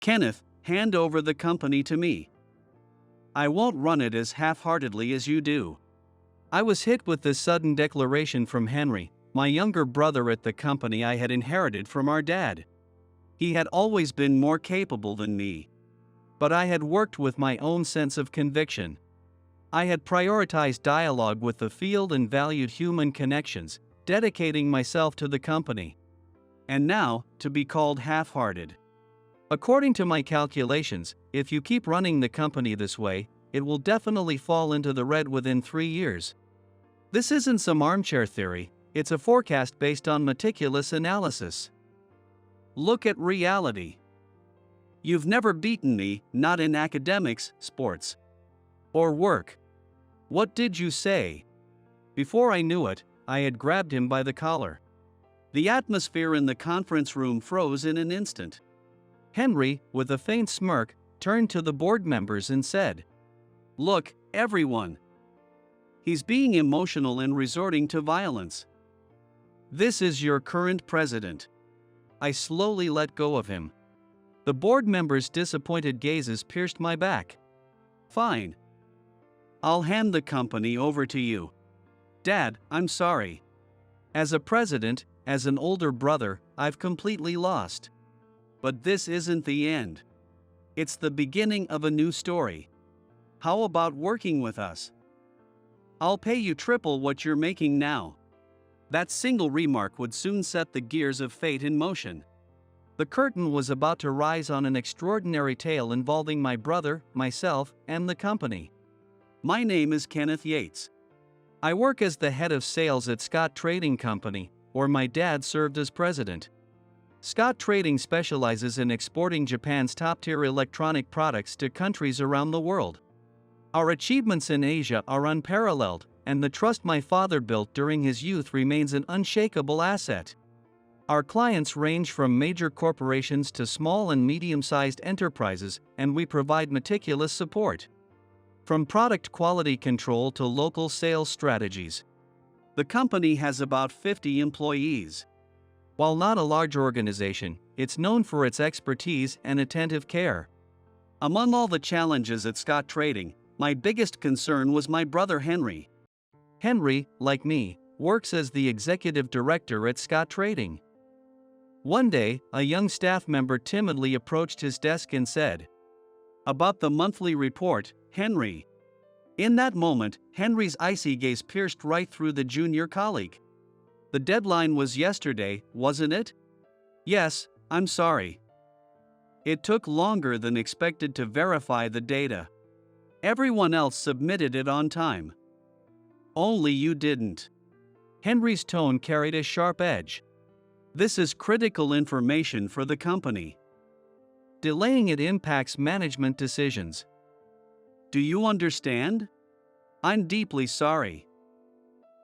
Kenneth, hand over the company to me. I won't run it as half-heartedly as you do. I was hit with this sudden declaration from Henry, my younger brother at the company I had inherited from our dad. He had always been more capable than me. But I had worked with my own sense of conviction. I had prioritized dialogue with the field and valued human connections, dedicating myself to the company. And now, to be called half-hearted. According to my calculations, if you keep running the company this way, it will definitely fall into the red within 3 years. This isn't some armchair theory, it's a forecast based on meticulous analysis. Look at reality. You've never beaten me, not in academics, sports, or work. What did you say? Before I knew it, I had grabbed him by the collar. The atmosphere in the conference room froze in an instant. Henry, with a faint smirk, turned to the board members and said, "Look, everyone. He's being emotional and resorting to violence. This is your current president." I slowly let go of him. The board members' disappointed gazes pierced my back. "Fine. I'll hand the company over to you. Dad, I'm sorry. As a president, as an older brother, I've completely lost. But this isn't the end. It's the beginning of a new story. How about working with us? I'll pay you triple what you're making now." That single remark would soon set the gears of fate in motion. The curtain was about to rise on an extraordinary tale involving my brother, myself, and the company. My name is Kenneth Yates. I work as the head of sales at Scott Trading Company, where my dad served as president. Scott Trading specializes in exporting Japan's top-tier electronic products to countries around the world. Our achievements in Asia are unparalleled, and the trust my father built during his youth remains an unshakable asset. Our clients range from major corporations to small and medium-sized enterprises, and we provide meticulous support. From product quality control to local sales strategies. The company has about 50 employees. While not a large organization, it's known for its expertise and attentive care. Among all the challenges at Scott Trading, my biggest concern was my brother Henry. Henry, like me, works as the executive director at Scott Trading. One day, a young staff member timidly approached his desk and said, "About the monthly report, Henry." In that moment, Henry's icy gaze pierced right through the junior colleague. "The deadline was yesterday, wasn't it?" "Yes, I'm sorry. It took longer than expected to verify the data. Everyone else submitted it on time. Only you didn't." Henry's tone carried a sharp edge. "This is critical information for the company. Delaying it impacts management decisions. Do you understand? I'm deeply sorry.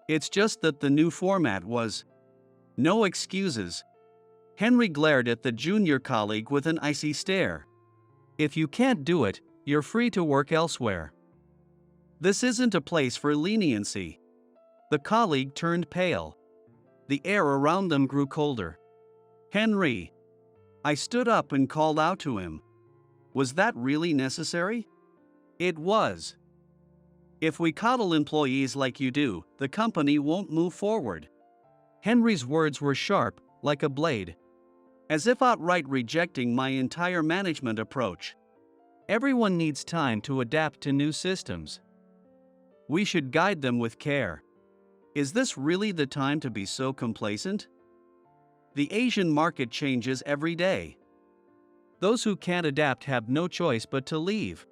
It's just that the new format was..." "No excuses." Henry glared at the junior colleague with an icy stare. "If you can't do it, you're free to work elsewhere. This isn't a place for leniency." The colleague turned pale. The air around them grew colder. "Henry." I stood up and called out to him. Was that really necessary? It was. "If we coddle employees like you do, the company won't move forward." Henry's words were sharp, like a blade. As if outright rejecting my entire management approach. Everyone needs time to adapt to new systems. We should guide them with care. Is this really the time to be so complacent? The Asian market changes every day. Those who can't adapt have no choice but to leave.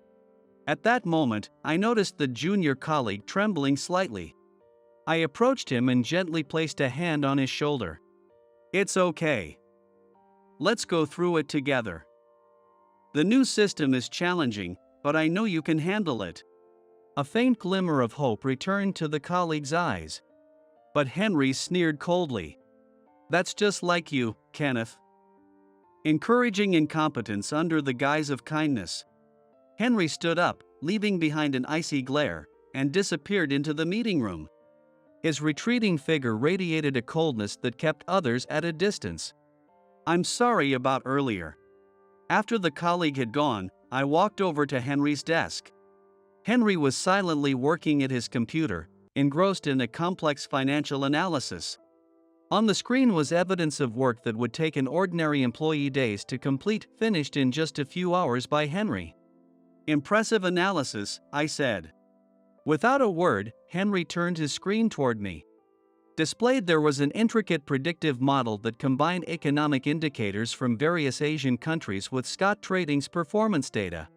At that moment, I noticed the junior colleague trembling slightly. I approached him and gently placed a hand on his shoulder. "It's okay. Let's go through it together. The new system is challenging, but I know you can handle it." A faint glimmer of hope returned to the colleague's eyes. But Henry sneered coldly. "That's just like you, Kenneth. Encouraging incompetence under the guise of kindness." Henry stood up, leaving behind an icy glare, and disappeared into the meeting room. His retreating figure radiated a coldness that kept others at a distance. "I'm sorry about earlier. After the colleague had gone, I walked over to Henry's desk. Henry was silently working at his computer, engrossed in a complex financial analysis. On the screen was evidence of work that would take an ordinary employee days to complete, finished in just a few hours by Henry. "Impressive analysis," I said. Without a word, Henry turned his screen toward me. Displayed there was an intricate predictive model that combined economic indicators from various Asian countries with Scott Trading's performance data.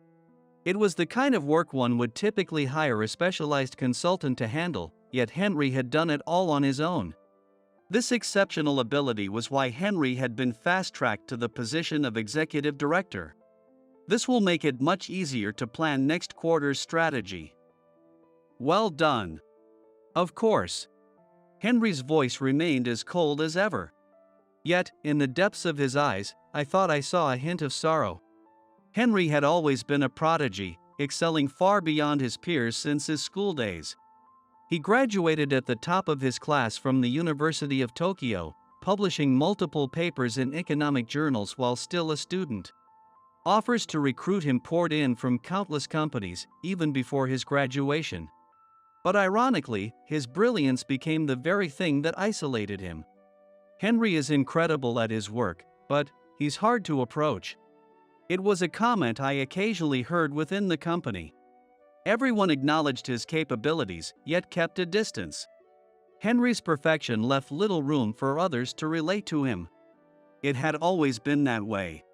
It was the kind of work one would typically hire a specialized consultant to handle, yet Henry had done it all on his own. This exceptional ability was why Henry had been fast-tracked to the position of executive director. This will make it much easier to plan next quarter's strategy. "Well done." Of course. Henry's voice remained as cold as ever. Yet, in the depths of his eyes, I thought I saw a hint of sorrow. Henry had always been a prodigy, excelling far beyond his peers since his school days. He graduated at the top of his class from the University of Tokyo, publishing multiple papers in economic journals while still a student. Offers to recruit him poured in from countless companies, even before his graduation. But ironically, his brilliance became the very thing that isolated him. Henry is incredible at his work, but he's hard to approach. It was a comment I occasionally heard within the company. Everyone acknowledged his capabilities, yet kept a distance. Henry's perfection left little room for others to relate to him. It had always been that way.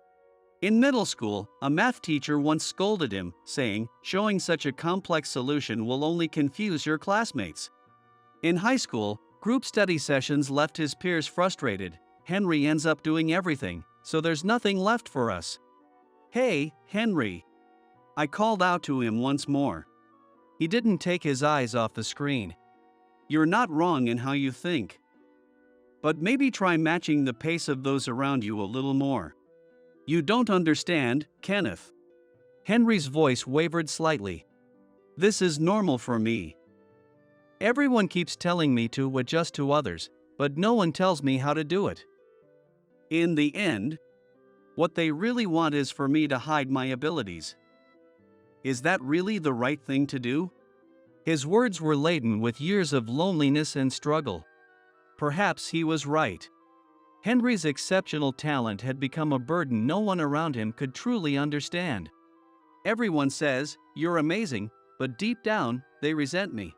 In middle school, a math teacher once scolded him, saying, "Showing such a complex solution will only confuse your classmates." In high school, group study sessions left his peers frustrated. "Henry ends up doing everything, so there's nothing left for us." "Hey, Henry." I called out to him once more. He didn't take his eyes off the screen. "You're not wrong in how you think. But maybe try matching the pace of those around you a little more. You don't understand, Kenneth." Henry's voice wavered slightly. "This is normal for me. Everyone keeps telling me to adjust to others, but no one tells me how to do it. In the end, what they really want is for me to hide my abilities. Is that really the right thing to do?" His words were laden with years of loneliness and struggle. Perhaps he was right. Henry's exceptional talent had become a burden no one around him could truly understand. Everyone says, "You're amazing," but deep down, they resent me.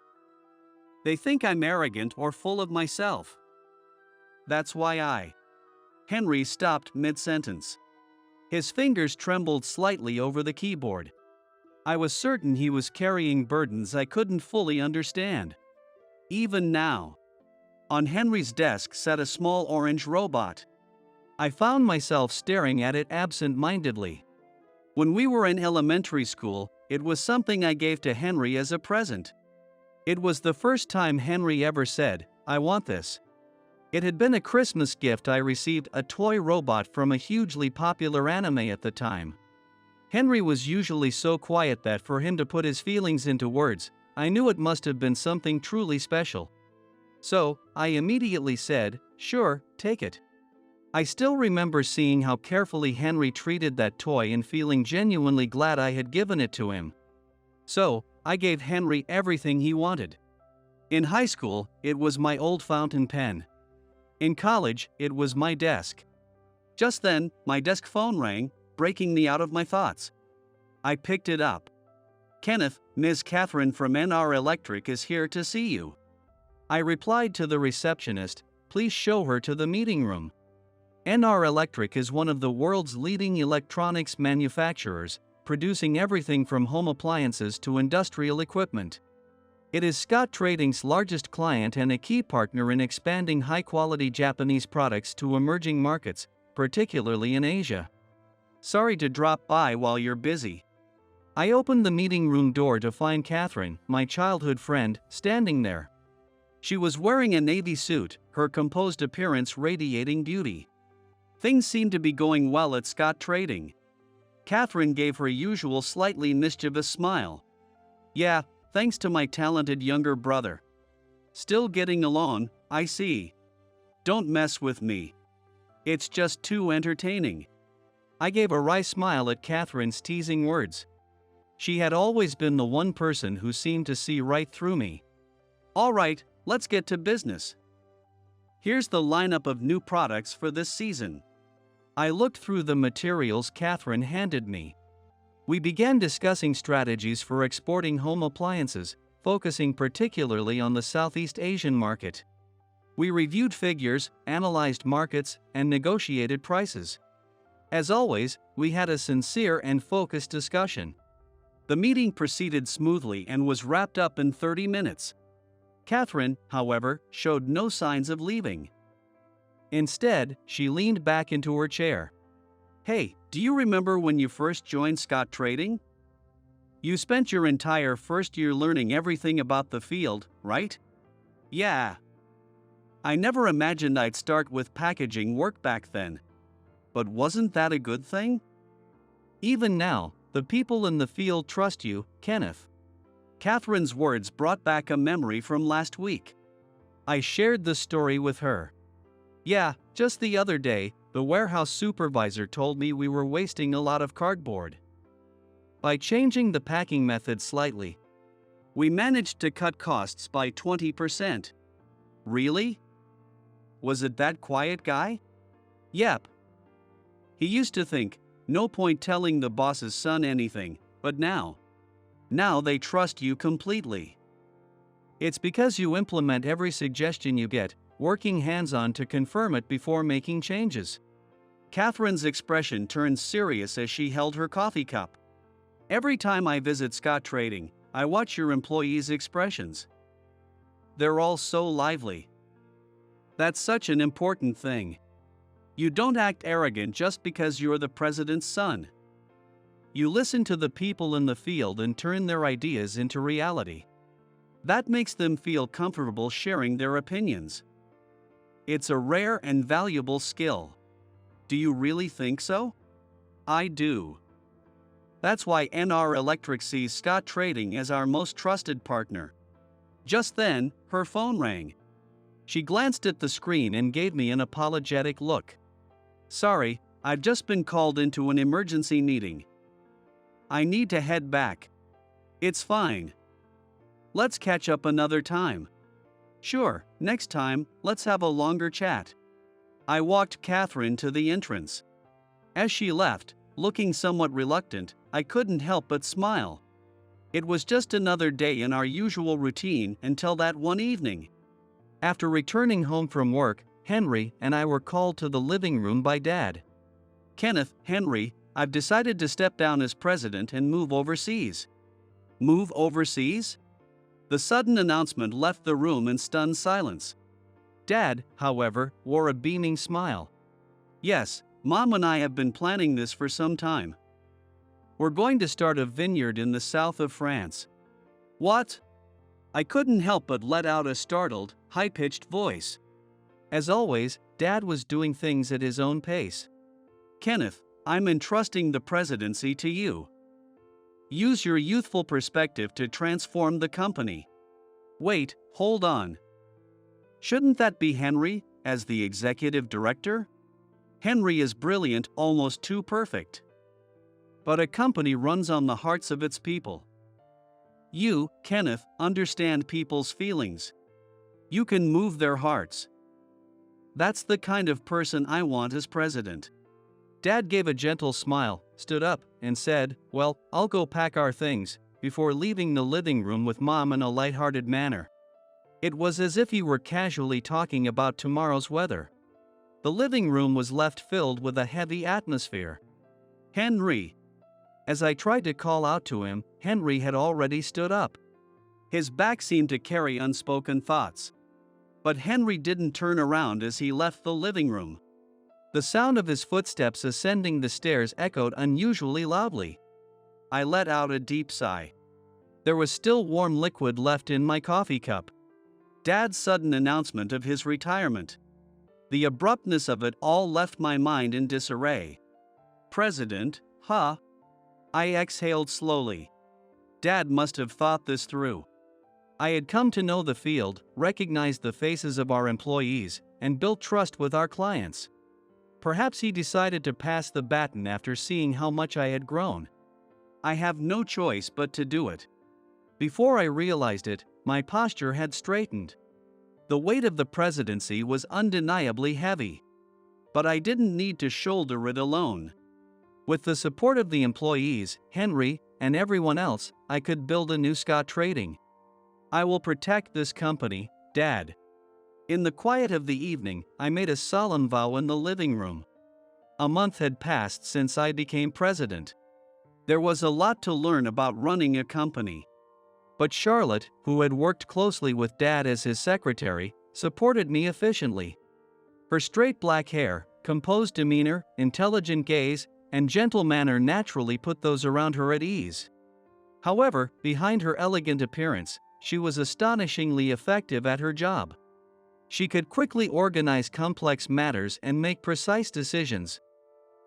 They think I'm arrogant or full of myself. That's why Henry stopped mid-sentence. His fingers trembled slightly over the keyboard. I was certain he was carrying burdens I couldn't fully understand. Even now. On Henry's desk sat a small orange robot. I found myself staring at it absent-mindedly. When we were in elementary school, it was something I gave to Henry as a present. It was the first time Henry ever said, "I want this." It had been a Christmas gift I received, a toy robot from a hugely popular anime at the time. Henry was usually so quiet that for him to put his feelings into words, I knew it must have been something truly special. So, I immediately said, "Sure, take it." I still remember seeing how carefully Henry treated that toy and feeling genuinely glad I had given it to him. So, I gave Henry everything he wanted. In high school, it was my old fountain pen. In college, it was my desk. Just then, my desk phone rang, breaking me out of my thoughts. I picked it up. "Kenneth, Ms. Katherine from NR Electric is here to see you." I replied to the receptionist, "Please show her to the meeting room." NR Electric is one of the world's leading electronics manufacturers, producing everything from home appliances to industrial equipment. It is Scott Trading's largest client and a key partner in expanding high-quality Japanese products to emerging markets, particularly in Asia. "Sorry to drop by while you're busy." I opened the meeting room door to find Katherine, my childhood friend, standing there. She was wearing a navy suit, her composed appearance radiating beauty. Things seemed to be going well at Scott Trading. Katherine gave her usual slightly mischievous smile. "Yeah, thanks to my talented younger brother. Still getting along, I see. Don't mess with me. It's just too entertaining." I gave a wry smile at Katherine's teasing words. She had always been the one person who seemed to see right through me. All right, let's get to business. Here's the lineup of new products for this season. I looked through the materials Katherine handed me. We began discussing strategies for exporting home appliances, focusing particularly on the Southeast Asian market. We reviewed figures, analyzed markets, and negotiated prices. As always, we had a sincere and focused discussion. The meeting proceeded smoothly and was wrapped up in 30 minutes. Katherine, however, showed no signs of leaving. Instead, she leaned back into her chair. Hey, do you remember when you first joined Scott Trading? You spent your entire first year learning everything about the field, right? Yeah. I never imagined I'd start with packaging work back then. But wasn't that a good thing? Even now, the people in the field trust you, Kenneth. Katherine's words brought back a memory from last week. I shared the story with her. Yeah, just the other day, the warehouse supervisor told me we were wasting a lot of cardboard. By changing the packing method slightly, we managed to cut costs by 20%. Really? Was it that quiet guy? Yep. He used to think, no point telling the boss's son anything, but now they trust you completely. It's because you implement every suggestion you get, working hands-on to confirm it before making changes. Katherine's expression turned serious as she held her coffee cup. Every time I visit Scott Trading, I watch your employees' expressions. They're all so lively. That's such an important thing. You don't act arrogant just because you're the president's son. You listen to the people in the field and turn their ideas into reality. That makes them feel comfortable sharing their opinions. It's a rare and valuable skill. Do you really think so? I do. That's why NR Electric sees Scott Trading as our most trusted partner. Just then, her phone rang. She glanced at the screen and gave me an apologetic look. Sorry, I've just been called into an emergency meeting. I need to head back. It's fine. Let's catch up another time. Sure, next time, let's have a longer chat. I walked Katherine to the entrance. As she left, looking somewhat reluctant, I couldn't help but smile. It was just another day in our usual routine until that one evening. After returning home from work, Henry and I were called to the living room by Dad. Kenneth, Henry, I've decided to step down as president and move overseas. Move overseas? The sudden announcement left the room in stunned silence. Dad, however, wore a beaming smile. Yes, Mom and I have been planning this for some time. We're going to start a vineyard in the south of France. What? I couldn't help but let out a startled, high-pitched voice. As always, Dad was doing things at his own pace. Kenneth, I'm entrusting the presidency to you. Use your youthful perspective to transform the company. Wait, hold on. Shouldn't that be Henry, as the executive director? Henry is brilliant, almost too perfect. But a company runs on the hearts of its people. You, Kenneth, understand people's feelings. You can move their hearts. That's the kind of person I want as president. Dad gave a gentle smile, stood up, and said, Well, I'll go pack our things, before leaving the living room with Mom in a light-hearted manner. It was as if he were casually talking about tomorrow's weather. The living room was left filled with a heavy atmosphere. Henry. As I tried to call out to him, Henry had already stood up. His back seemed to carry unspoken thoughts. But Henry didn't turn around as he left the living room. The sound of his footsteps ascending the stairs echoed unusually loudly. I let out a deep sigh. There was still warm liquid left in my coffee cup. Dad's sudden announcement of his retirement. The abruptness of it all left my mind in disarray. President, huh? I exhaled slowly. Dad must have thought this through. I had come to know the field, recognized the faces of our employees, and built trust with our clients. Perhaps he decided to pass the baton after seeing how much I had grown. I have no choice but to do it. Before I realized it, my posture had straightened. The weight of the presidency was undeniably heavy. But I didn't need to shoulder it alone. With the support of the employees, Henry, and everyone else, I could build a new Scott Trading. I will protect this company, Dad. In the quiet of the evening, I made a solemn vow in the living room. A month had passed since I became president. There was a lot to learn about running a company. But Charlotte, who had worked closely with Dad as his secretary, supported me efficiently. Her straight black hair, composed demeanor, intelligent gaze, and gentle manner naturally put those around her at ease. However, behind her elegant appearance, she was astonishingly effective at her job. She could quickly organize complex matters and make precise decisions.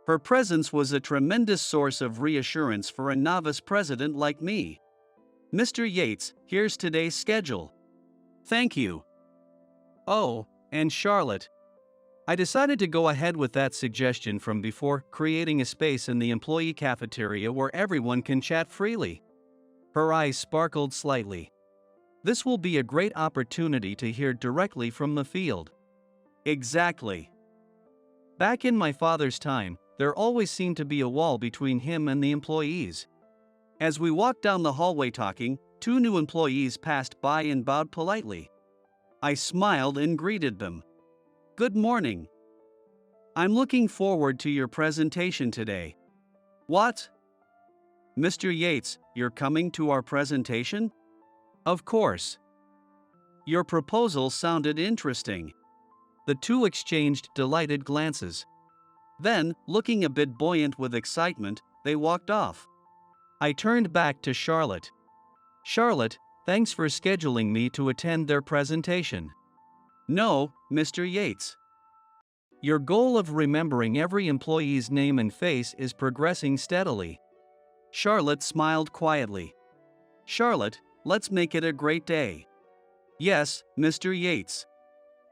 Her presence was a tremendous source of reassurance for a novice president like me. Mr. Yates, here's today's schedule. Thank you. Oh, and Charlotte. I decided to go ahead with that suggestion from before, creating a space in the employee cafeteria where everyone can chat freely. Her eyes sparkled slightly. This will be a great opportunity to hear directly from the field. Exactly. Back in my father's time, there always seemed to be a wall between him and the employees. As we walked down the hallway talking, two new employees passed by and bowed politely. I smiled and greeted them. Good morning. I'm looking forward to your presentation today. What? Mr. Yates, you're coming to our presentation? Of course. Your proposal sounded interesting. The two exchanged delighted glances. Then, looking a bit buoyant with excitement, they walked off. I turned back to Charlotte. Charlotte, thanks for scheduling me to attend their presentation. No, Mr. Yates. Your goal of remembering every employee's name and face is progressing steadily. Charlotte smiled quietly. Charlotte, let's make it a great day. Yes, Mr. Yates.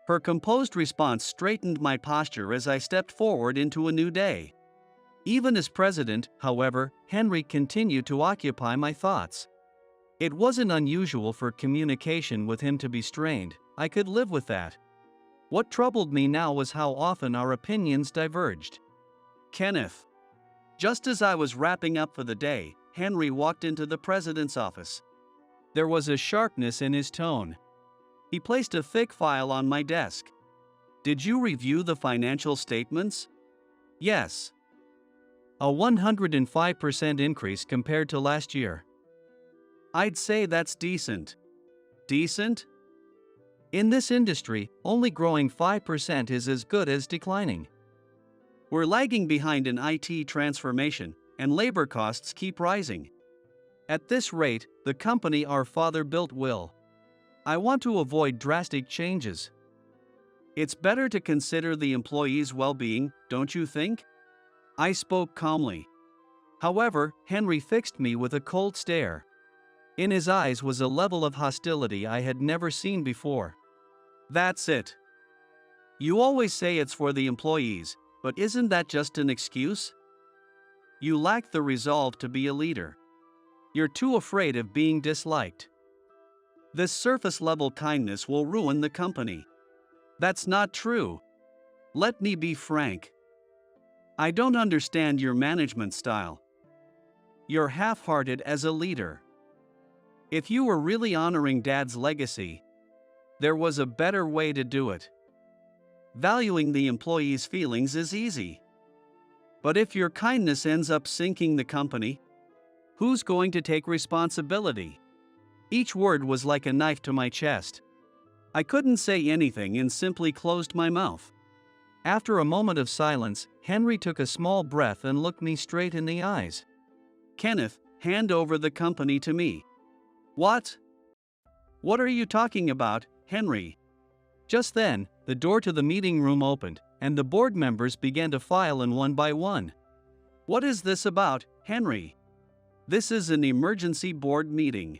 Her composed response straightened my posture as I stepped forward into a new day. Even as president, however, Henry continued to occupy my thoughts. It wasn't unusual for communication with him to be strained. I could live with that. What troubled me now was how often our opinions diverged. Kenneth. Just as I was wrapping up for the day, Henry walked into the president's office. There was a sharpness in his tone. He placed a thick file on my desk. Did you review the financial statements? Yes. A 105% increase compared to last year. I'd say that's decent. Decent? In this industry, only growing 5% is as good as declining. We're lagging behind in IT transformation, and labor costs keep rising. At this rate, the company our father built will. I want to avoid drastic changes. It's better to consider the employees' well-being, don't you think? I spoke calmly. However, Henry fixed me with a cold stare. In his eyes was a level of hostility I had never seen before. That's it. You always say it's for the employees, but isn't that just an excuse? You lack the resolve to be a leader. You're too afraid of being disliked. This surface-level kindness will ruin the company. That's not true. Let me be frank. I don't understand your management style. You're half-hearted as a leader. If you were really honoring Dad's legacy, there was a better way to do it. Valuing the employees' feelings is easy. But if your kindness ends up sinking the company, who's going to take responsibility? Each word was like a knife to my chest. I couldn't say anything and simply closed my mouth. After a moment of silence, Henry took a small breath and looked me straight in the eyes. Kenneth, hand over the company to me. What? What are you talking about, Henry? Just then, the door to the meeting room opened, and the board members began to file in one by one. What is this about, Henry? This is an emergency board meeting.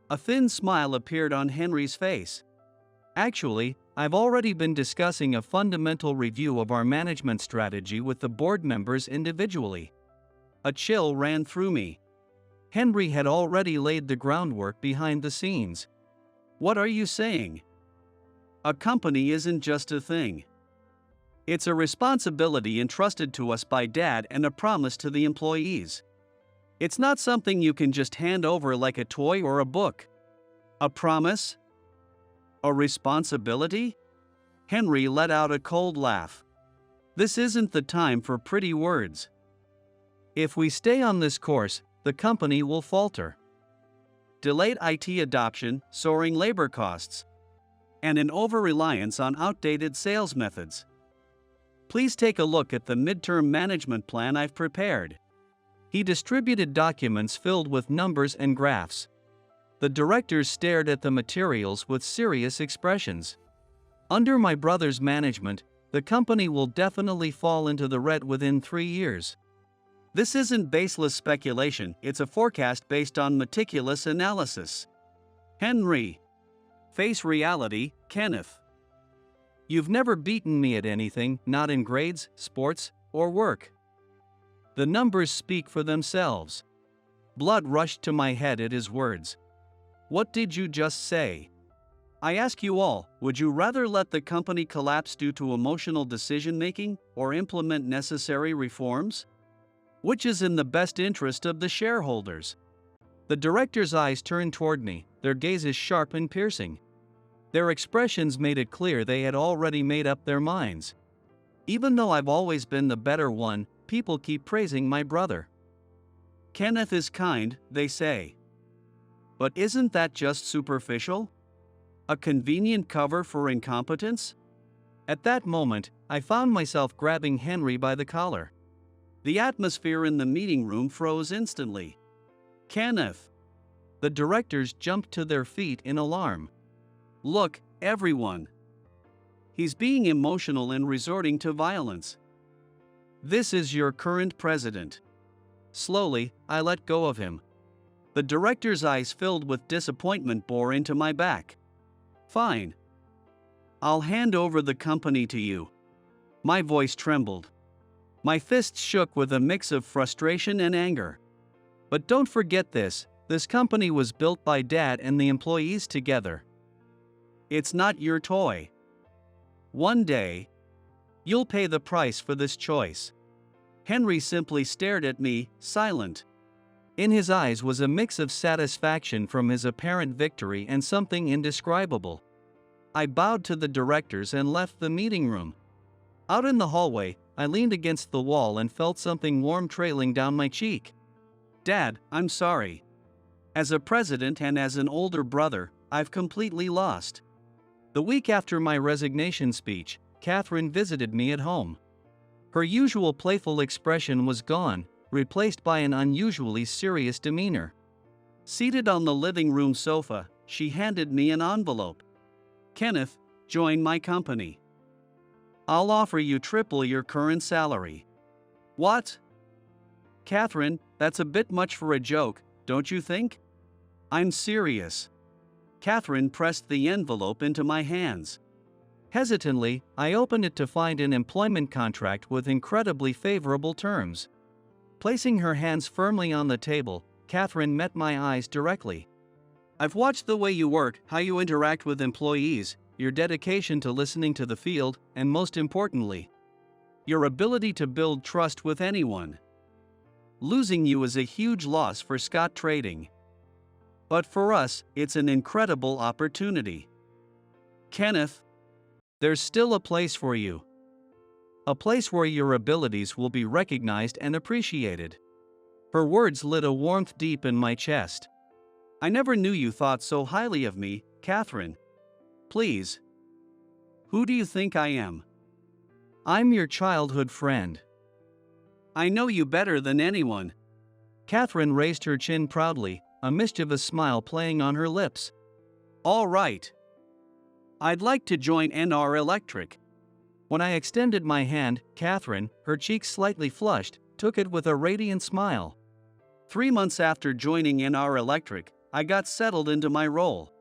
A thin smile appeared on Henry's face. Actually, I've already been discussing a fundamental review of our management strategy with the board members individually. A chill ran through me. Henry had already laid the groundwork behind the scenes. What are you saying? A company isn't just a thing. It's a responsibility entrusted to us by Dad and a promise to the employees. It's not something you can just hand over like a toy or a book. A promise? A responsibility? Henry let out a cold laugh. This isn't the time for pretty words. If we stay on this course, the company will falter. Delayed IT adoption, soaring labor costs, and an over-reliance on outdated sales methods. Please take a look at the midterm management plan I've prepared. He distributed documents filled with numbers and graphs. The directors stared at the materials with serious expressions. Under my brother's management, the company will definitely fall into the red within 3 years. This isn't baseless speculation, it's a forecast based on meticulous analysis. Henry. Face reality, Kenneth. You've never beaten me at anything, not in grades, sports, or work. The numbers speak for themselves. Blood rushed to my head at his words. What did you just say? I ask you all, would you rather let the company collapse due to emotional decision-making or implement necessary reforms? Which is in the best interest of the shareholders? The director's eyes turned toward me, their gazes sharp and piercing. Their expressions made it clear they had already made up their minds. Even though I've always been the better one, people keep praising my brother. Kenneth is kind, they say. But isn't that just superficial? A convenient cover for incompetence? At that moment, I found myself grabbing Henry by the collar. The atmosphere in the meeting room froze instantly. Kenneth! The directors jumped to their feet in alarm. Look, everyone! He's being emotional and resorting to violence. This is your current president. Slowly, I let go of him. The director's eyes filled with disappointment bore into my back. Fine. I'll hand over the company to you. My voice trembled. My fists shook with a mix of frustration and anger. But don't forget this company was built by Dad and the employees together. It's not your toy. One day, you'll pay the price for this choice. Henry simply stared at me, silent. In his eyes was a mix of satisfaction from his apparent victory and something indescribable. I bowed to the directors and left the meeting room. Out in the hallway, I leaned against the wall and felt something warm trailing down my cheek. Dad, I'm sorry. As a president and as an older brother, I've completely lost. The week after my resignation speech, Katherine visited me at home. Her usual playful expression was gone, replaced by an unusually serious demeanor. Seated on the living room sofa, she handed me an envelope. Kenneth, join my company. I'll offer you triple your current salary. What? Katherine, that's a bit much for a joke, don't you think? I'm serious. Katherine pressed the envelope into my hands. Hesitantly, I opened it to find an employment contract with incredibly favorable terms. Placing her hands firmly on the table, Katherine met my eyes directly. I've watched the way you work, how you interact with employees, your dedication to listening to the field, and most importantly, your ability to build trust with anyone. Losing you is a huge loss for Scott Trading. But for us, it's an incredible opportunity. Kenneth, there's still a place for you. A place where your abilities will be recognized and appreciated. Her words lit a warmth deep in my chest. I never knew you thought so highly of me, Katherine. Please. Who do you think I am? I'm your childhood friend. I know you better than anyone. Katherine raised her chin proudly, a mischievous smile playing on her lips. All right. I'd like to join NR Electric. When I extended my hand, Katherine, her cheeks slightly flushed, took it with a radiant smile. 3 months after joining NR Electric, I got settled into my role.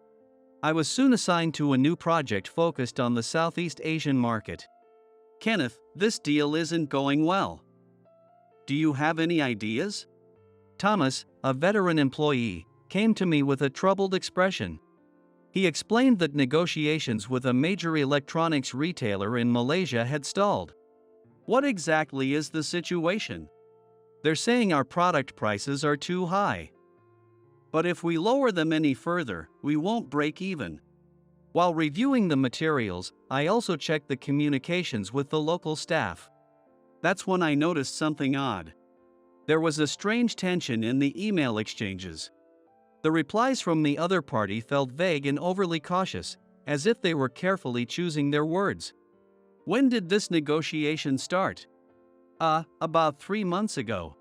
I was soon assigned to a new project focused on the Southeast Asian market. Kenneth, this deal isn't going well. Do you have any ideas? Thomas, a veteran employee, came to me with a troubled expression. He explained that negotiations with a major electronics retailer in Malaysia had stalled. What exactly is the situation? They're saying our product prices are too high. But if we lower them any further, we won't break even. While reviewing the materials, I also checked the communications with the local staff. That's when I noticed something odd. There was a strange tension in the email exchanges. The replies from the other party felt vague and overly cautious, as if they were carefully choosing their words. When did this negotiation start? About 3 months ago.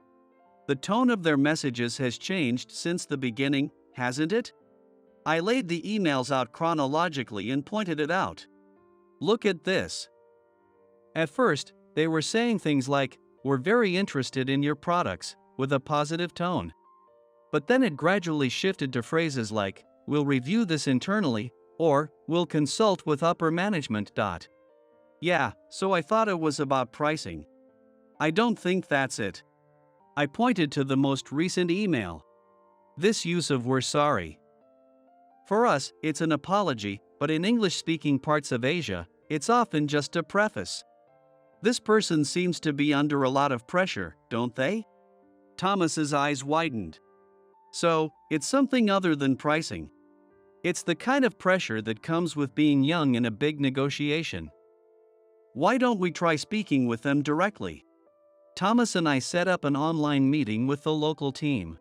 The tone of their messages has changed since the beginning, hasn't it? I laid the emails out chronologically and pointed it out. Look at this. At first, they were saying things like, "We're very interested in your products," with a positive tone. But then it gradually shifted to phrases like, "We'll review this internally," or "We'll consult with upper management." Yeah, so I thought it was about pricing. I don't think that's it. I pointed to the most recent email. This use of "we're sorry." For us, it's an apology, but in English-speaking parts of Asia, it's often just a preface. This person seems to be under a lot of pressure, don't they? Thomas's eyes widened. So, it's something other than pricing. It's the kind of pressure that comes with being young in a big negotiation. Why don't we try speaking with them directly? Thomas and I set up an online meeting with the local team.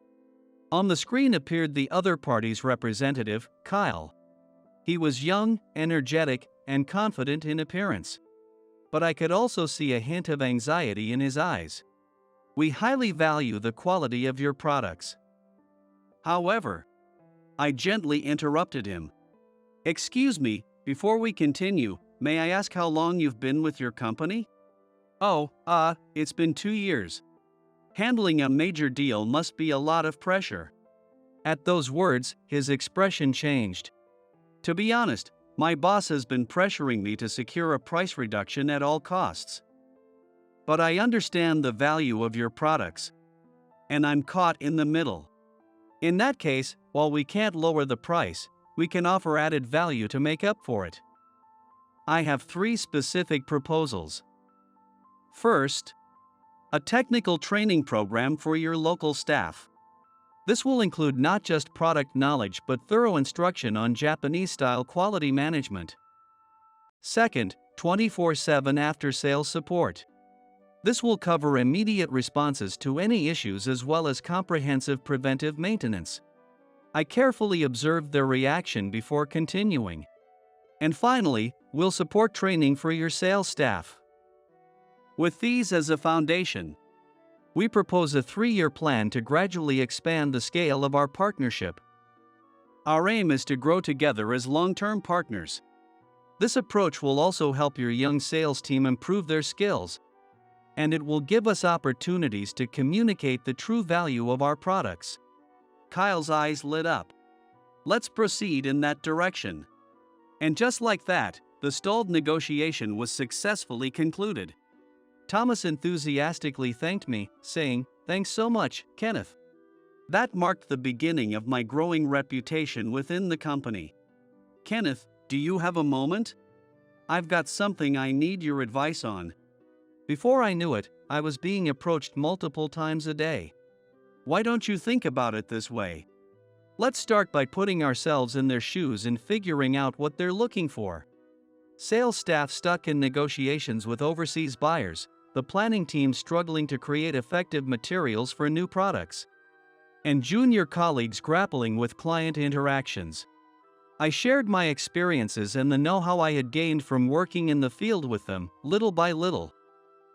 On the screen appeared the other party's representative, Kyle. He was young, energetic, and confident in appearance. But I could also see a hint of anxiety in his eyes. We highly value the quality of your products. However, I gently interrupted him. Excuse me, before we continue, may I ask how long you've been with your company? It's been 2 years. Handling a major deal must be a lot of pressure. At those words, his expression changed. To be honest, my boss has been pressuring me to secure a price reduction at all costs. But I understand the value of your products. And I'm caught in the middle. In that case, while we can't lower the price, we can offer added value to make up for it. I have 3 specific proposals. First, a technical training program for your local staff. This will include not just product knowledge but thorough instruction on Japanese-style quality management. Second, 24/7 after-sales support. This will cover immediate responses to any issues as well as comprehensive preventive maintenance. I carefully observed their reaction before continuing. And finally, we'll support training for your sales staff. With these as a foundation, we propose a 3-year plan to gradually expand the scale of our partnership. Our aim is to grow together as long-term partners. This approach will also help your young sales team improve their skills, and it will give us opportunities to communicate the true value of our products. Kyle's eyes lit up. Let's proceed in that direction. And just like that, the stalled negotiation was successfully concluded. Thomas enthusiastically thanked me, saying, "Thanks so much, Kenneth." That marked the beginning of my growing reputation within the company. Kenneth, do you have a moment? I've got something I need your advice on. Before I knew it, I was being approached multiple times a day. Why don't you think about it this way? Let's start by putting ourselves in their shoes and figuring out what they're looking for. Sales staff stuck in negotiations with overseas buyers, the planning team struggling to create effective materials for new products, and junior colleagues grappling with client interactions. I shared my experiences and the know-how I had gained from working in the field with them, little by little.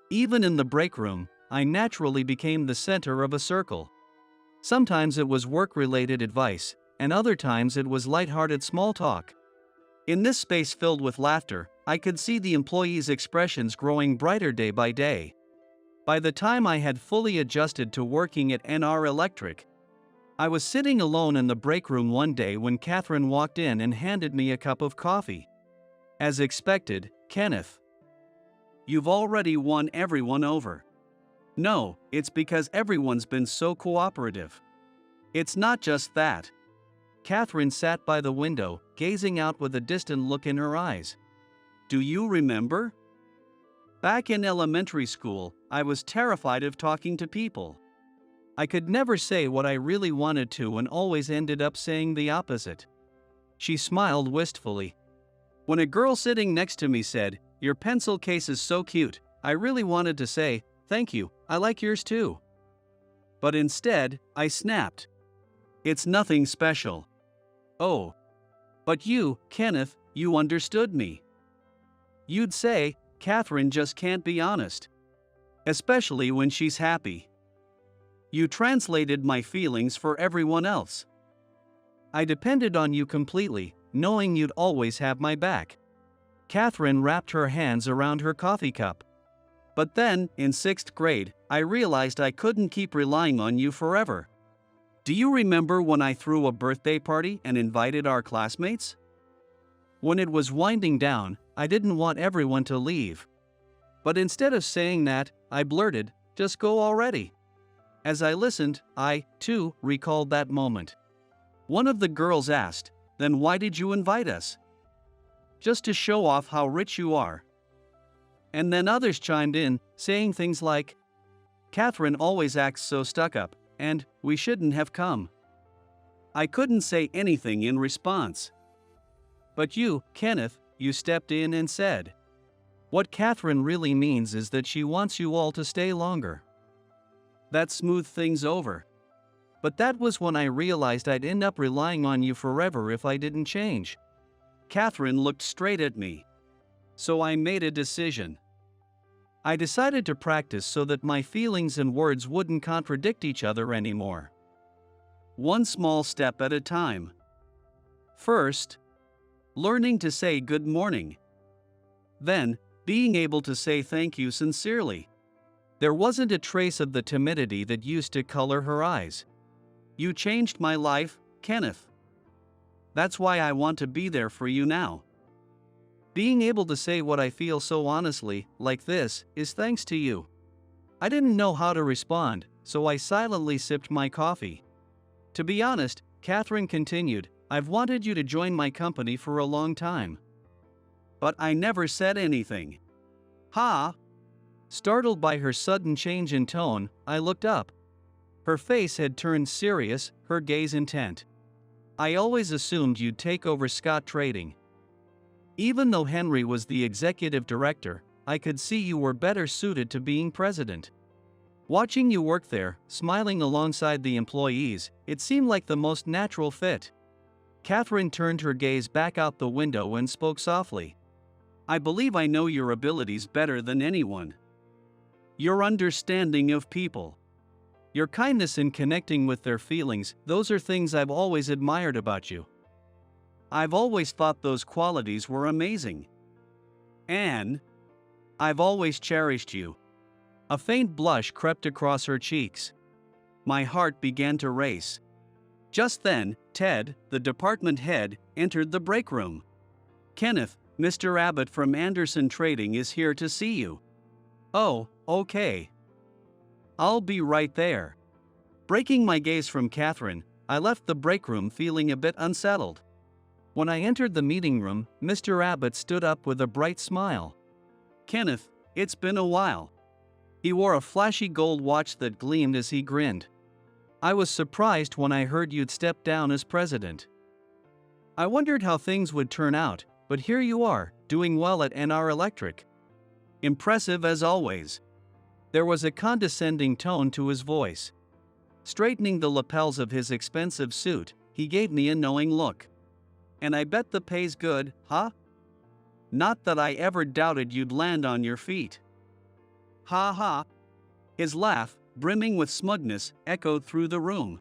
Even in the break room, I naturally became the center of a circle. Sometimes it was work-related advice, and other times it was lighthearted small talk. In this space filled with laughter, I could see the employees' expressions growing brighter day by day. By the time I had fully adjusted to working at NR Electric, I was sitting alone in the break room one day when Katherine walked in and handed me a cup of coffee. As expected, Kenneth. You've already won everyone over. No, it's because everyone's been so cooperative. It's not just that. Katherine sat by the window, gazing out with a distant look in her eyes. Do you remember? Back in elementary school, I was terrified of talking to people. I could never say what I really wanted to and always ended up saying the opposite. She smiled wistfully. When a girl sitting next to me said, "Your pencil case is so cute," I really wanted to say, "Thank you, I like yours too." But instead, I snapped. It's nothing special. Oh. But you, Kenneth, you understood me. You'd say, Katherine just can't be honest. Especially when she's happy. You translated my feelings for everyone else. I depended on you completely, knowing you'd always have my back. Katherine wrapped her hands around her coffee cup. But then, in 6th grade, I realized I couldn't keep relying on you forever. Do you remember when I threw a birthday party and invited our classmates? When it was winding down, I didn't want everyone to leave. But instead of saying that, I blurted, "Just go already." As I listened, I, too, recalled that moment. One of the girls asked, "Then why did you invite us?" "Just to show off how rich you are." And then others chimed in, saying things like, "Katherine always acts so stuck up," and "we shouldn't have come." I couldn't say anything in response. But you, Kenneth, you stepped in and said, "What Katherine really means is that she wants you all to stay longer." That smoothed things over. But that was when I realized I'd end up relying on you forever if I didn't change. Katherine looked straight at me. So I made a decision. I decided to practice so that my feelings and words wouldn't contradict each other anymore. One small step at a time. First, learning to say good morning. Then, being able to say thank you sincerely. There wasn't a trace of the timidity that used to color her eyes. You changed my life, Kenneth. That's why I want to be there for you now. Being able to say what I feel so honestly, like this, is thanks to you. I didn't know how to respond, so I silently sipped my coffee. To be honest, Katherine continued, I've wanted you to join my company for a long time. But I never said anything. Ha! Startled by her sudden change in tone, I looked up. Her face had turned serious, her gaze intent. I always assumed you'd take over Scott Trading. Even though Henry was the executive director, I could see you were better suited to being president. Watching you work there, smiling alongside the employees, it seemed like the most natural fit. Katherine turned her gaze back out the window and spoke softly. I believe I know your abilities better than anyone. Your understanding of people. Your kindness in connecting with their feelings, those are things I've always admired about you. I've always thought those qualities were amazing. And I've always cherished you. A faint blush crept across her cheeks. My heart began to race. Just then, Ted, the department head, entered the break room. Kenneth, Mr. Abbott from Anderson Trading is here to see you. Oh, okay. I'll be right there. Breaking my gaze from Katherine, I left the break room feeling a bit unsettled. When I entered the meeting room, Mr. Abbott stood up with a bright smile. Kenneth, it's been a while. He wore a flashy gold watch that gleamed as he grinned. I was surprised when I heard you'd stepped down as president. I wondered how things would turn out, but here you are, doing well at NR Electric. Impressive as always. There was a condescending tone to his voice. Straightening the lapels of his expensive suit, he gave me a knowing look. And I bet the pay's good, huh? Not that I ever doubted you'd land on your feet. Ha ha. His laugh, brimming with smugness, echoed through the room.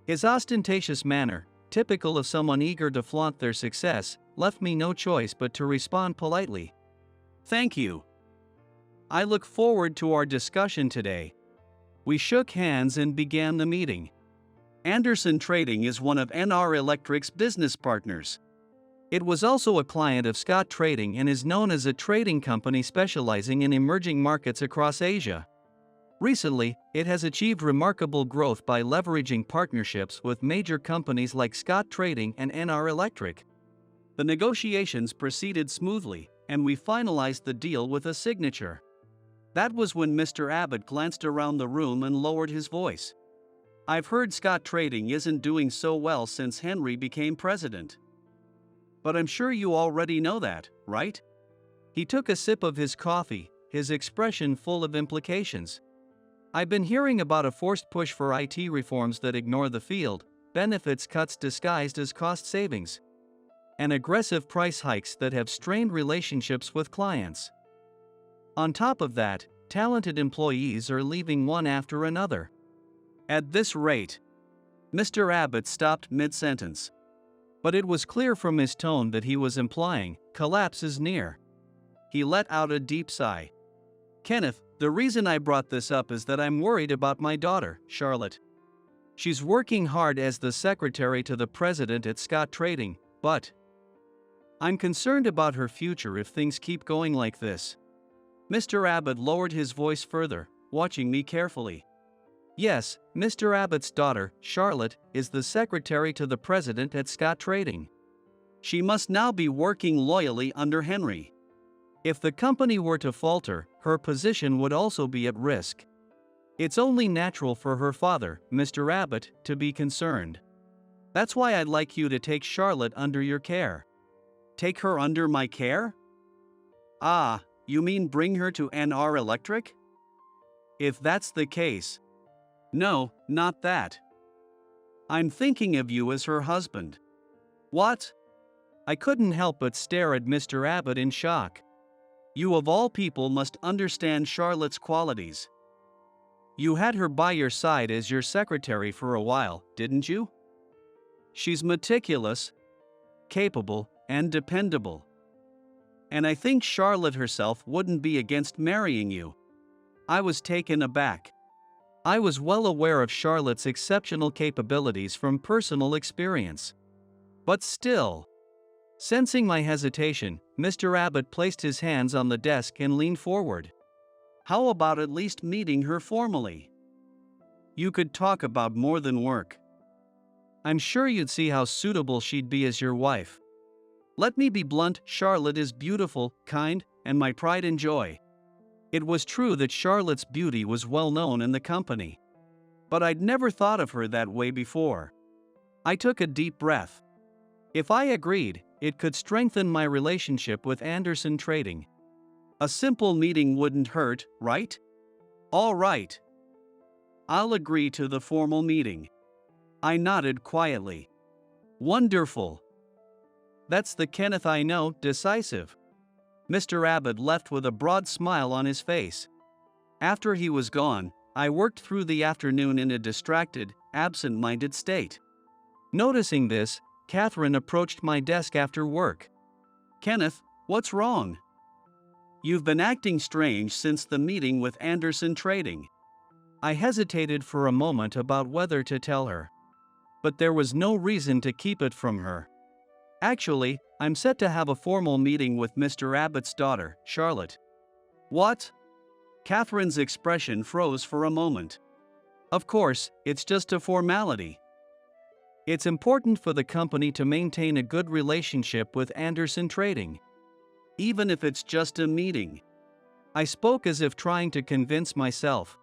His ostentatious manner, typical of someone eager to flaunt their success, left me no choice but to respond politely. Thank you. I look forward to our discussion today. We shook hands and began the meeting. Anderson Trading is one of NR Electric's business partners. It was also a client of Scott Trading and is known as a trading company specializing in emerging markets across Asia. Recently, it has achieved remarkable growth by leveraging partnerships with major companies like Scott Trading and NR Electric. The negotiations proceeded smoothly, and we finalized the deal with a signature. That was when Mr. Abbott glanced around the room and lowered his voice. I've heard Scott Trading isn't doing so well since Henry became president. But I'm sure you already know that, right? He took a sip of his coffee, his expression full of implications. I've been hearing about a forced push for IT reforms that ignore the field, benefits cuts disguised as cost savings, and aggressive price hikes that have strained relationships with clients. On top of that, talented employees are leaving one after another. At this rate, Mr. Abbott stopped mid-sentence. But it was clear from his tone that he was implying, collapse is near. He let out a deep sigh. Kenneth, the reason I brought this up is that I'm worried about my daughter, Charlotte. She's working hard as the secretary to the president at Scott Trading, but I'm concerned about her future if things keep going like this. Mr. Abbott lowered his voice further, watching me carefully. Yes, Mr. Abbott's daughter, Charlotte, is the secretary to the president at Scott Trading. She must now be working loyally under Henry. If the company were to falter, her position would also be at risk. It's only natural for her father, Mr. Abbott, to be concerned. That's why I'd like you to take Charlotte under your care. Take her under my care? Ah, you mean bring her to NR Electric? If that's the case. No, not that. I'm thinking of you as her husband. What? I couldn't help but stare at Mr. Abbott in shock. You of all people must understand Charlotte's qualities. You had her by your side as your secretary for a while, didn't you? She's meticulous, capable, and dependable. And I think Charlotte herself wouldn't be against marrying you. I was taken aback. I was well aware of Charlotte's exceptional capabilities from personal experience. But still, sensing my hesitation, Mr. Abbott placed his hands on the desk and leaned forward. How about at least meeting her formally? You could talk about more than work. I'm sure you'd see how suitable she'd be as your wife. Let me be blunt, Charlotte is beautiful, kind, and my pride and joy. It was true that Charlotte's beauty was well known in the company. But I'd never thought of her that way before. I took a deep breath. If I agreed, it could strengthen my relationship with Anderson Trading. A simple meeting wouldn't hurt, right? All right. I'll agree to the formal meeting. I nodded quietly. Wonderful. That's the Kenneth I know, decisive. Mr. Abbott left with a broad smile on his face. After he was gone, I worked through the afternoon in a distracted, absent-minded state. Noticing this, Katherine approached my desk after work. Kenneth, what's wrong? You've been acting strange since the meeting with Anderson Trading. I hesitated for a moment about whether to tell her. But there was no reason to keep it from her. Actually, I'm set to have a formal meeting with Mr. Abbott's daughter, Charlotte. What? Katherine's expression froze for a moment. Of course, it's just a formality. It's important for the company to maintain a good relationship with Anderson Trading. Even if it's just a meeting. I spoke as if trying to convince myself.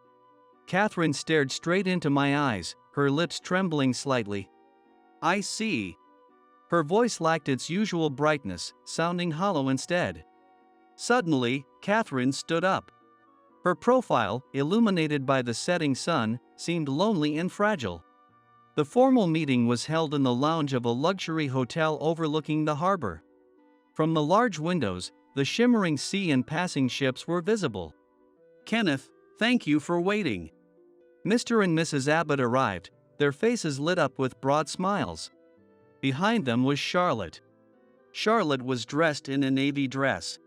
Katherine stared straight into my eyes, her lips trembling slightly. I see. Her voice lacked its usual brightness, sounding hollow instead. Suddenly, Katherine stood up. Her profile, illuminated by the setting sun, seemed lonely and fragile. The formal meeting was held in the lounge of a luxury hotel overlooking the harbor. From the large windows, the shimmering sea and passing ships were visible. Kenneth, thank you for waiting. Mr. and Mrs. Abbott arrived, their faces lit up with broad smiles. Behind them was Charlotte. Charlotte was dressed in a navy dress.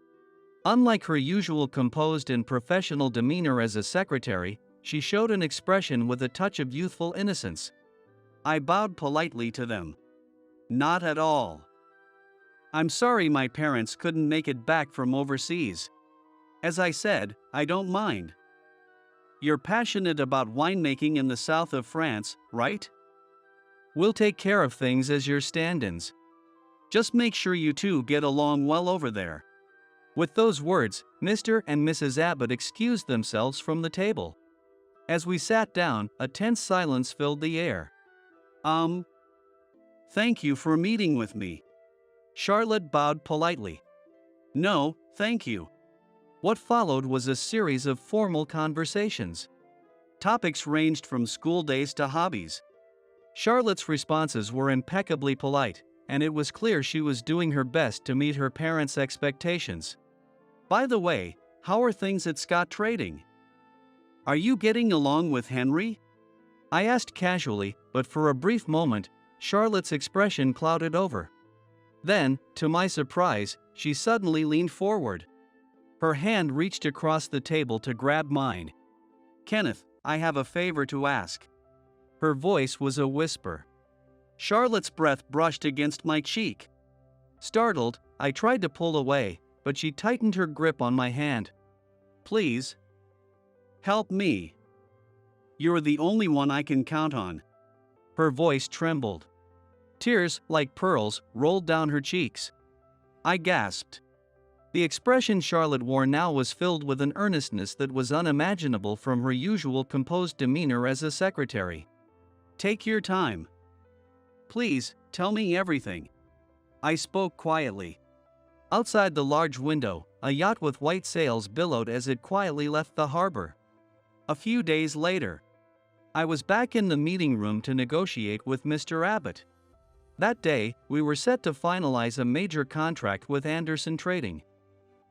Unlike her usual composed and professional demeanor as a secretary, she showed an expression with a touch of youthful innocence. I bowed politely to them. Not at all. I'm sorry my parents couldn't make it back from overseas. As I said, I don't mind. You're passionate about winemaking in the south of France, right? We'll take care of things as your stand-ins. Just make sure you two get along well over there. With those words, Mr. and Mrs. Abbott excused themselves from the table. As we sat down, a tense silence filled the air. Thank you for meeting with me. Charlotte bowed politely. No, thank you. What followed was a series of formal conversations. Topics ranged from school days to hobbies. Charlotte's responses were impeccably polite, and it was clear she was doing her best to meet her parents' expectations. By the way, how are things at Scott Trading? Are you getting along with Henry? I asked casually, but for a brief moment, Charlotte's expression clouded over. Then, to my surprise, she suddenly leaned forward. Her hand reached across the table to grab mine. Kenneth, I have a favor to ask. Her voice was a whisper. Charlotte's breath brushed against my cheek. Startled, I tried to pull away, but she tightened her grip on my hand. Please. Help me. You're the only one I can count on. Her voice trembled. Tears, like pearls, rolled down her cheeks. I gasped. The expression Charlotte wore now was filled with an earnestness that was unimaginable from her usual composed demeanor as a secretary. Take your time. Please, tell me everything. I spoke quietly. Outside the large window, a yacht with white sails billowed as it quietly left the harbor. A few days later, I was back in the meeting room to negotiate with Mr. Abbott. That day, we were set to finalize a major contract with Anderson Trading.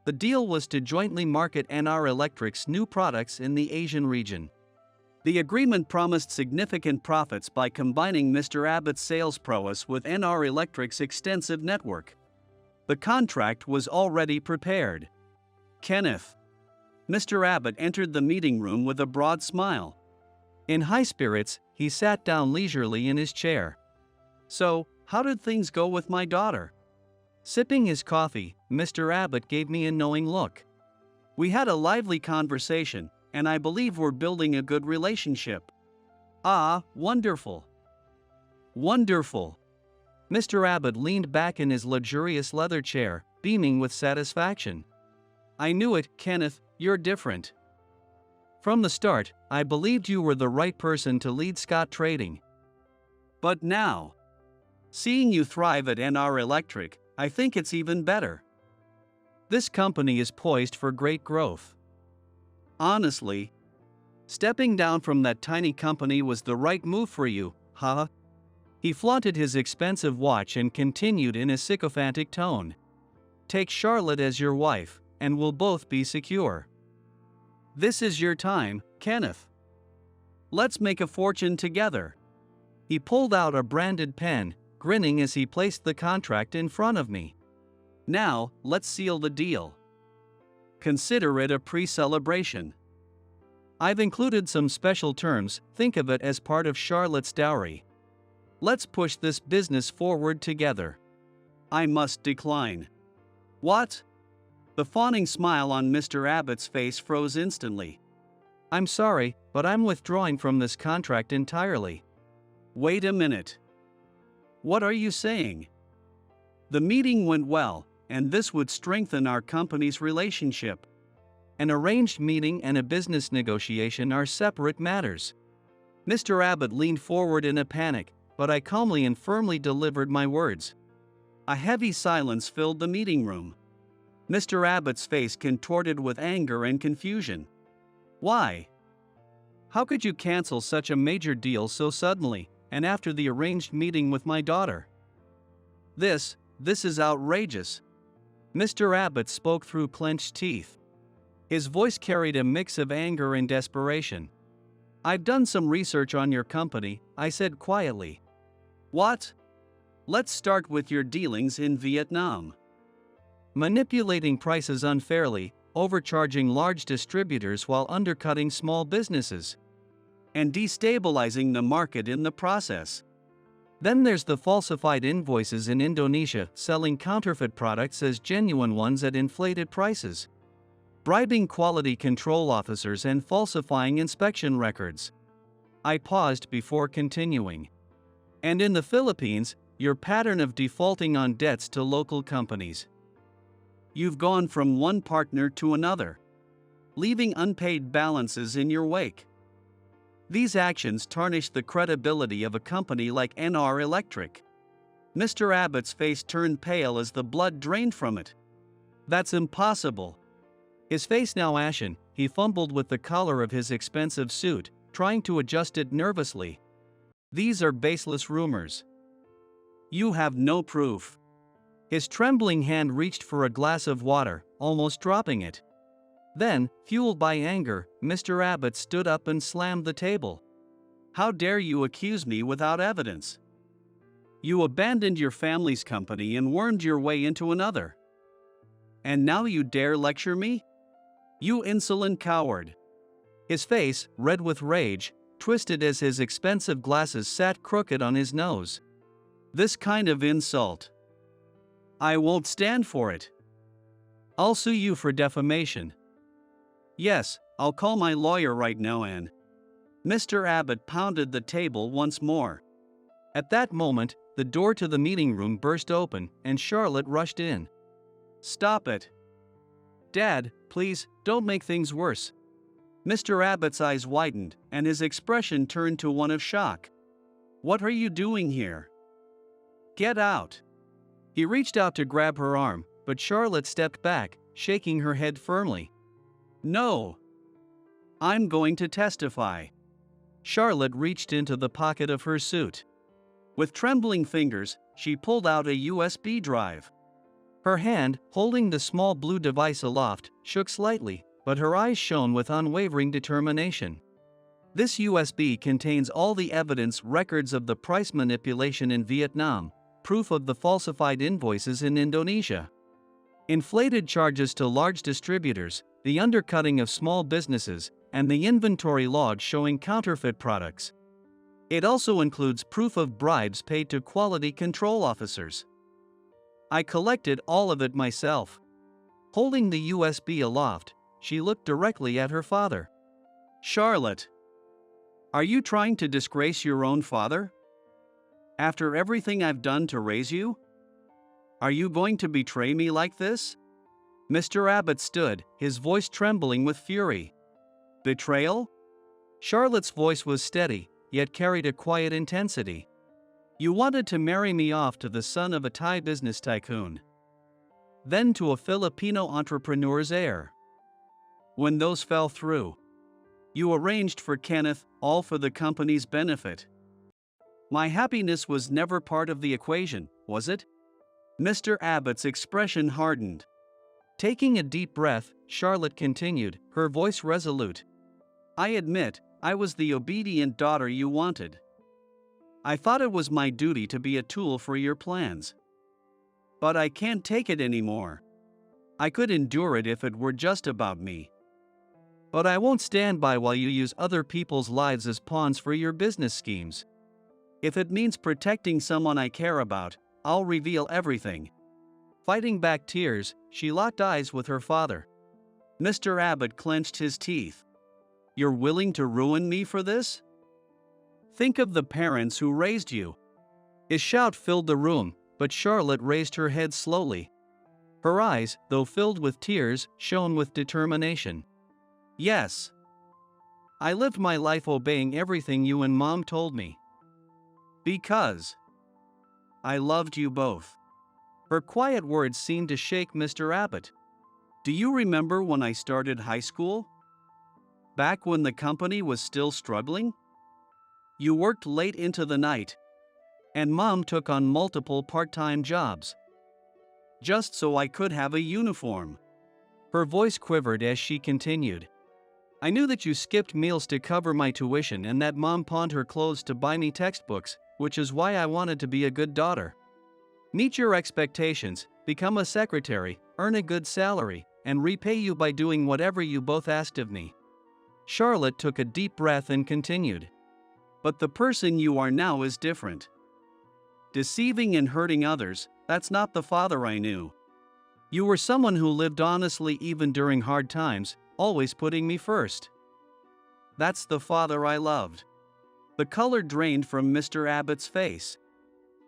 The deal was to jointly market NR Electric's new products in the Asian region. The agreement promised significant profits by combining Mr. Abbott's sales prowess with NR Electric's extensive network. The contract was already prepared. Kenneth. Mr. Abbott entered the meeting room with a broad smile. In high spirits, he sat down leisurely in his chair. So, how did things go with my daughter? Sipping his coffee, Mr. Abbott gave me a knowing look. We had a lively conversation, and I believe we're building a good relationship. Ah, wonderful. Wonderful. Mr. Abbott leaned back in his luxurious leather chair, beaming with satisfaction. I knew it, Kenneth, you're different. From the start, I believed you were the right person to lead Scott Trading. But now, seeing you thrive at NR Electric, I think it's even better. This company is poised for great growth. Honestly, stepping down from that tiny company was the right move for you, huh? He flaunted his expensive watch and continued in a sycophantic tone. Take Charlotte as your wife, and we'll both be secure. This is your time, Kenneth. Let's make a fortune together. He pulled out a branded pen, grinning as he placed the contract in front of me. Now, let's seal the deal. Consider it a pre-celebration. I've included some special terms, think of it as part of Charlotte's dowry. Let's push this business forward together. I must decline. What? The fawning smile on Mr. Abbott's face froze instantly. I'm sorry, but I'm withdrawing from this contract entirely. Wait a minute. What are you saying? The meeting went well, and this would strengthen our company's relationship. An arranged meeting and a business negotiation are separate matters. Mr. Abbott leaned forward in a panic, but I calmly and firmly delivered my words. A heavy silence filled the meeting room. Mr. Abbott's face contorted with anger and confusion. Why? How could you cancel such a major deal so suddenly, and after the arranged meeting with my daughter? This is outrageous. Mr. Abbott spoke through clenched teeth. His voice carried a mix of anger and desperation. I've done some research on your company, I said quietly. What? Let's start with your dealings in Vietnam. Manipulating prices unfairly, overcharging large distributors while undercutting small businesses, and destabilizing the market in the process. Then there's the falsified invoices in Indonesia selling counterfeit products as genuine ones at inflated prices, bribing quality control officers and falsifying inspection records. I paused before continuing. And in the Philippines, your pattern of defaulting on debts to local companies. You've gone from one partner to another, leaving unpaid balances in your wake. These actions tarnish the credibility of a company like NR Electric. Mr. Abbott's face turned pale as the blood drained from it. That's impossible. His face now ashen, he fumbled with the collar of his expensive suit, trying to adjust it nervously. These are baseless rumors. You have no proof. His trembling hand reached for a glass of water, almost dropping it. Then, fueled by anger, Mr. Abbott stood up and slammed the table. How dare you accuse me without evidence? You abandoned your family's company and wormed your way into another. And now you dare lecture me? You insolent coward. His face, red with rage, twisted as his expensive glasses sat crooked on his nose. This kind of insult. I won't stand for it. I'll sue you for defamation. Yes, I'll call my lawyer right now and… Mr. Abbott pounded the table once more. At that moment, the door to the meeting room burst open and Charlotte rushed in. Stop it. Dad, please, don't make things worse. Mr. Abbott's eyes widened and his expression turned to one of shock. What are you doing here? Get out. He reached out to grab her arm, but Charlotte stepped back, shaking her head firmly. No. I'm going to testify. Charlotte reached into the pocket of her suit. With trembling fingers, she pulled out a USB drive. Her hand, holding the small blue device aloft, shook slightly, but her eyes shone with unwavering determination. This USB contains all the evidence, records of the price manipulation in Vietnam, proof of the falsified invoices in Indonesia, inflated charges to large distributors, the undercutting of small businesses, and the inventory log showing counterfeit products. It also includes proof of bribes paid to quality control officers. I collected all of it myself. Holding the USB aloft, she looked directly at her father. Charlotte, are you trying to disgrace your own father? After everything I've done to raise you? Are you going to betray me like this? Mr. Abbott stood, his voice trembling with fury. Betrayal? Charlotte's voice was steady, yet carried a quiet intensity. You wanted to marry me off to the son of a Thai business tycoon. Then to a Filipino entrepreneur's heir. When those fell through, you arranged for Kenneth, all for the company's benefit. My happiness was never part of the equation, was it? Mr. Abbott's expression hardened. Taking a deep breath, Charlotte continued, her voice resolute. I admit, I was the obedient daughter you wanted. I thought it was my duty to be a tool for your plans. But I can't take it anymore. I could endure it if it were just about me. But I won't stand by while you use other people's lives as pawns for your business schemes. If it means protecting someone I care about, I'll reveal everything. Fighting back tears, she locked eyes with her father. Mr. Abbott clenched his teeth. You're willing to ruin me for this? Think of the parents who raised you. His shout filled the room, but Charlotte raised her head slowly. Her eyes, though filled with tears, shone with determination. Yes. I lived my life obeying everything you and Mom told me. Because I loved you both. Her quiet words seemed to shake Mr. Abbott. Do you remember when I started high school? Back when the company was still struggling? You worked late into the night, and Mom took on multiple part-time jobs, just so I could have a uniform. Her voice quivered as she continued. I knew that you skipped meals to cover my tuition and that Mom pawned her clothes to buy me textbooks, which is why I wanted to be a good daughter. Meet your expectations, become a secretary, earn a good salary, and repay you by doing whatever you both asked of me. Charlotte took a deep breath and continued. But the person you are now is different. Deceiving and hurting others, that's not the father I knew. You were someone who lived honestly even during hard times, always putting me first. That's the father I loved. The color drained from Mr. Abbott's face.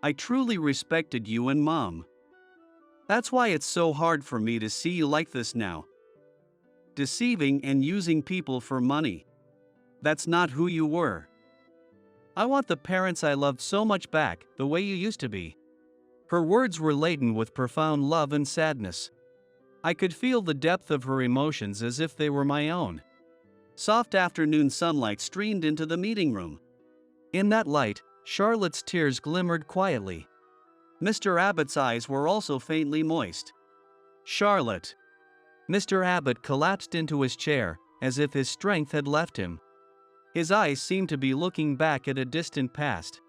I truly respected you and Mom. That's why it's so hard for me to see you like this now. Deceiving and using people for money. That's not who you were. I want the parents I loved so much back, the way you used to be. Her words were laden with profound love and sadness. I could feel the depth of her emotions as if they were my own. Soft afternoon sunlight streamed into the meeting room. In that light, Charlotte's tears glimmered quietly. Mr. Abbott's eyes were also faintly moist. Charlotte. Mr. Abbott collapsed into his chair, as if his strength had left him. His eyes seemed to be looking back at a distant past.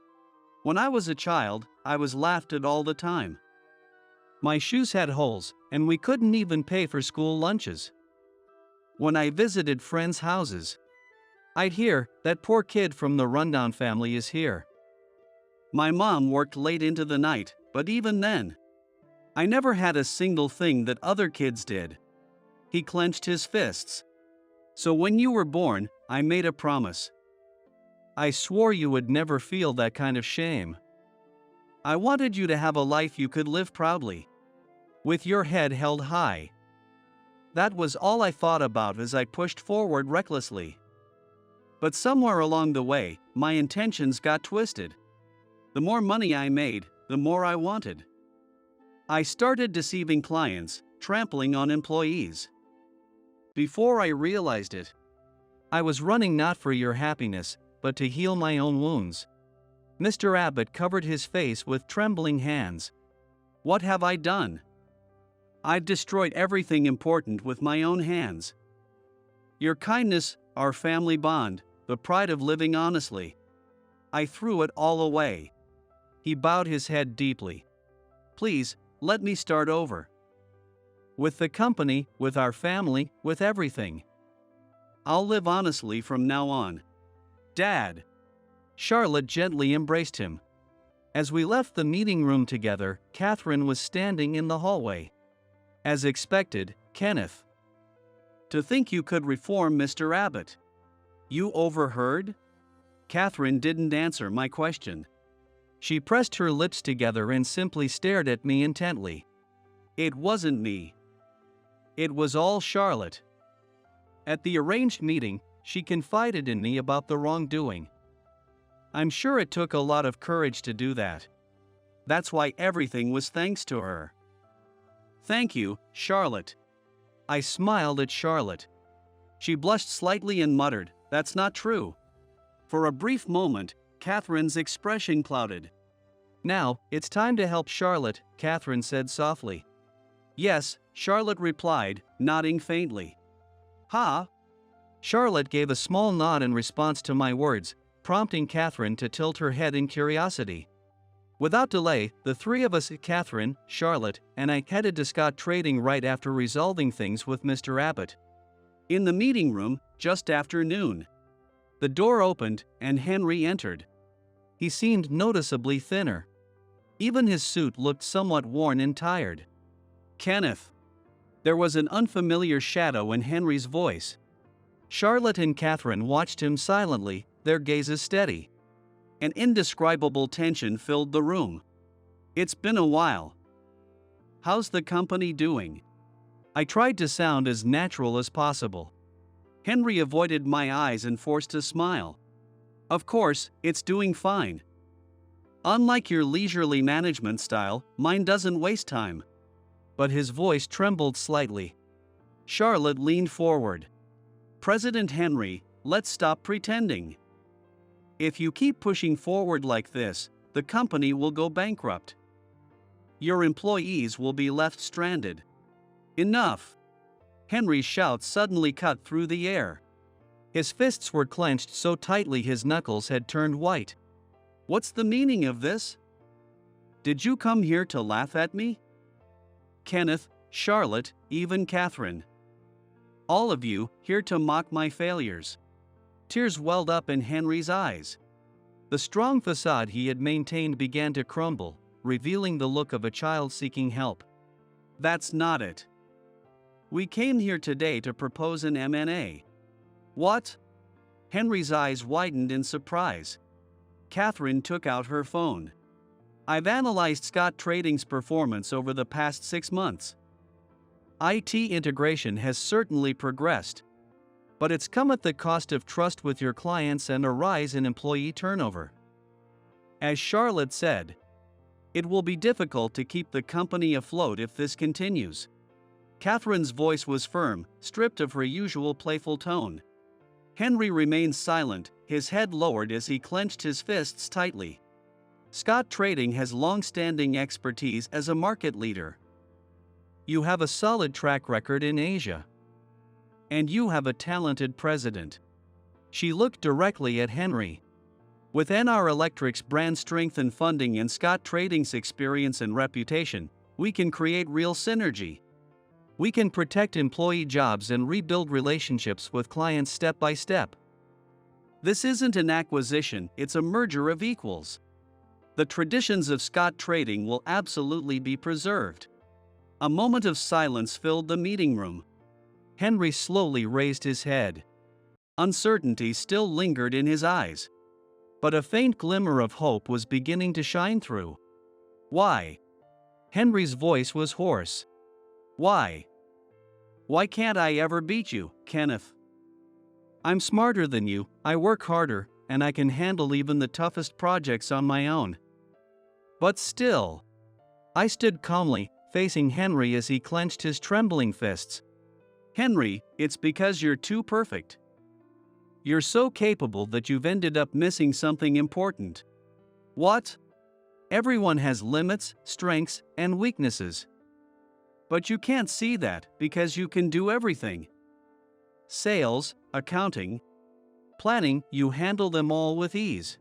When I was a child, I was laughed at all the time. My shoes had holes, and we couldn't even pay for school lunches. When I visited friends' houses, I'd hear, "That poor kid from the rundown family is here." My mom worked late into the night, but even then, I never had a single thing that other kids did. He clenched his fists. So when you were born, I made a promise. I swore you would never feel that kind of shame. I wanted you to have a life you could live proudly, with your head held high. That was all I thought about as I pushed forward recklessly. But somewhere along the way, my intentions got twisted. The more money I made, the more I wanted. I started deceiving clients, trampling on employees. Before I realized it, I was running not for your happiness, but to heal my own wounds. Mr. Abbott covered his face with trembling hands. What have I done? I've destroyed everything important with my own hands. Your kindness, our family bond, the pride of living honestly. I threw it all away. He bowed his head deeply. Please, let me start over. With the company, with our family, with everything. I'll live honestly from now on. Dad. Charlotte gently embraced him. As we left the meeting room together, Katherine was standing in the hallway. As expected, Kenneth. To think you could reform Mr. Abbott. You overheard? Katherine didn't answer my question. She pressed her lips together and simply stared at me intently. It wasn't me. It was all Charlotte. At the arranged meeting, she confided in me about the wrongdoing. I'm sure it took a lot of courage to do that. That's why everything was thanks to her. Thank you, Charlotte. I smiled at Charlotte. She blushed slightly and muttered, "That's not true." For a brief moment, Katherine's expression clouded. Now, it's time to help Charlotte, Katherine said softly. Yes, Charlotte replied, nodding faintly. Ha! Charlotte gave a small nod in response to my words, prompting Katherine to tilt her head in curiosity. Without delay, the three of us, Katherine, Charlotte, and I, headed to Scott Trading right after resolving things with Mr. Abbott. In the meeting room, just after noon. The door opened, and Henry entered. He seemed noticeably thinner. Even his suit looked somewhat worn and tired. Kenneth. There was an unfamiliar shadow in Henry's voice. Charlotte and Katherine watched him silently, their gazes steady. An indescribable tension filled the room. It's been a while. How's the company doing? I tried to sound as natural as possible. Henry avoided my eyes and forced a smile. Of course, it's doing fine. Unlike your leisurely management style, mine doesn't waste time. But his voice trembled slightly. Charlotte leaned forward. President Henry, let's stop pretending. If you keep pushing forward like this, the company will go bankrupt. Your employees will be left stranded. Enough! Henry's shout suddenly cut through the air. His fists were clenched so tightly his knuckles had turned white. What's the meaning of this? Did you come here to laugh at me? Kenneth, Charlotte, even Katherine. All of you, here to mock my failures. Tears welled up in Henry's eyes. The strong facade he had maintained began to crumble, revealing the look of a child seeking help. That's not it. We came here today to propose an M&A. What? Henry's eyes widened in surprise. Katherine took out her phone. I've analyzed Scott Trading's performance over the past 6 months. IT integration has certainly progressed, but it's come at the cost of trust with your clients and a rise in employee turnover. As Charlotte said, it will be difficult to keep the company afloat if this continues. Katherine's voice was firm, stripped of her usual playful tone. Henry remained silent, his head lowered as he clenched his fists tightly. Scott Trading has long-standing expertise as a market leader. You have a solid track record in Asia. And you have a talented president. She looked directly at Henry. With NR Electric's brand strength and funding and Scott Trading's experience and reputation, we can create real synergy. We can protect employee jobs and rebuild relationships with clients step by step. This isn't an acquisition, it's a merger of equals. The traditions of Scott Trading will absolutely be preserved. A moment of silence filled the meeting room. Henry slowly raised his head. Uncertainty still lingered in his eyes. But a faint glimmer of hope was beginning to shine through. Why? Henry's voice was hoarse. Why? Why can't I ever beat you, Kenneth? I'm smarter than you, I work harder, and I can handle even the toughest projects on my own. But still. I stood calmly, facing Henry as he clenched his trembling fists. Henry, it's because you're too perfect. You're so capable that you've ended up missing something important. What? Everyone has limits, strengths, and weaknesses. But you can't see that because you can do everything. Sales, accounting, planning, you handle them all with ease.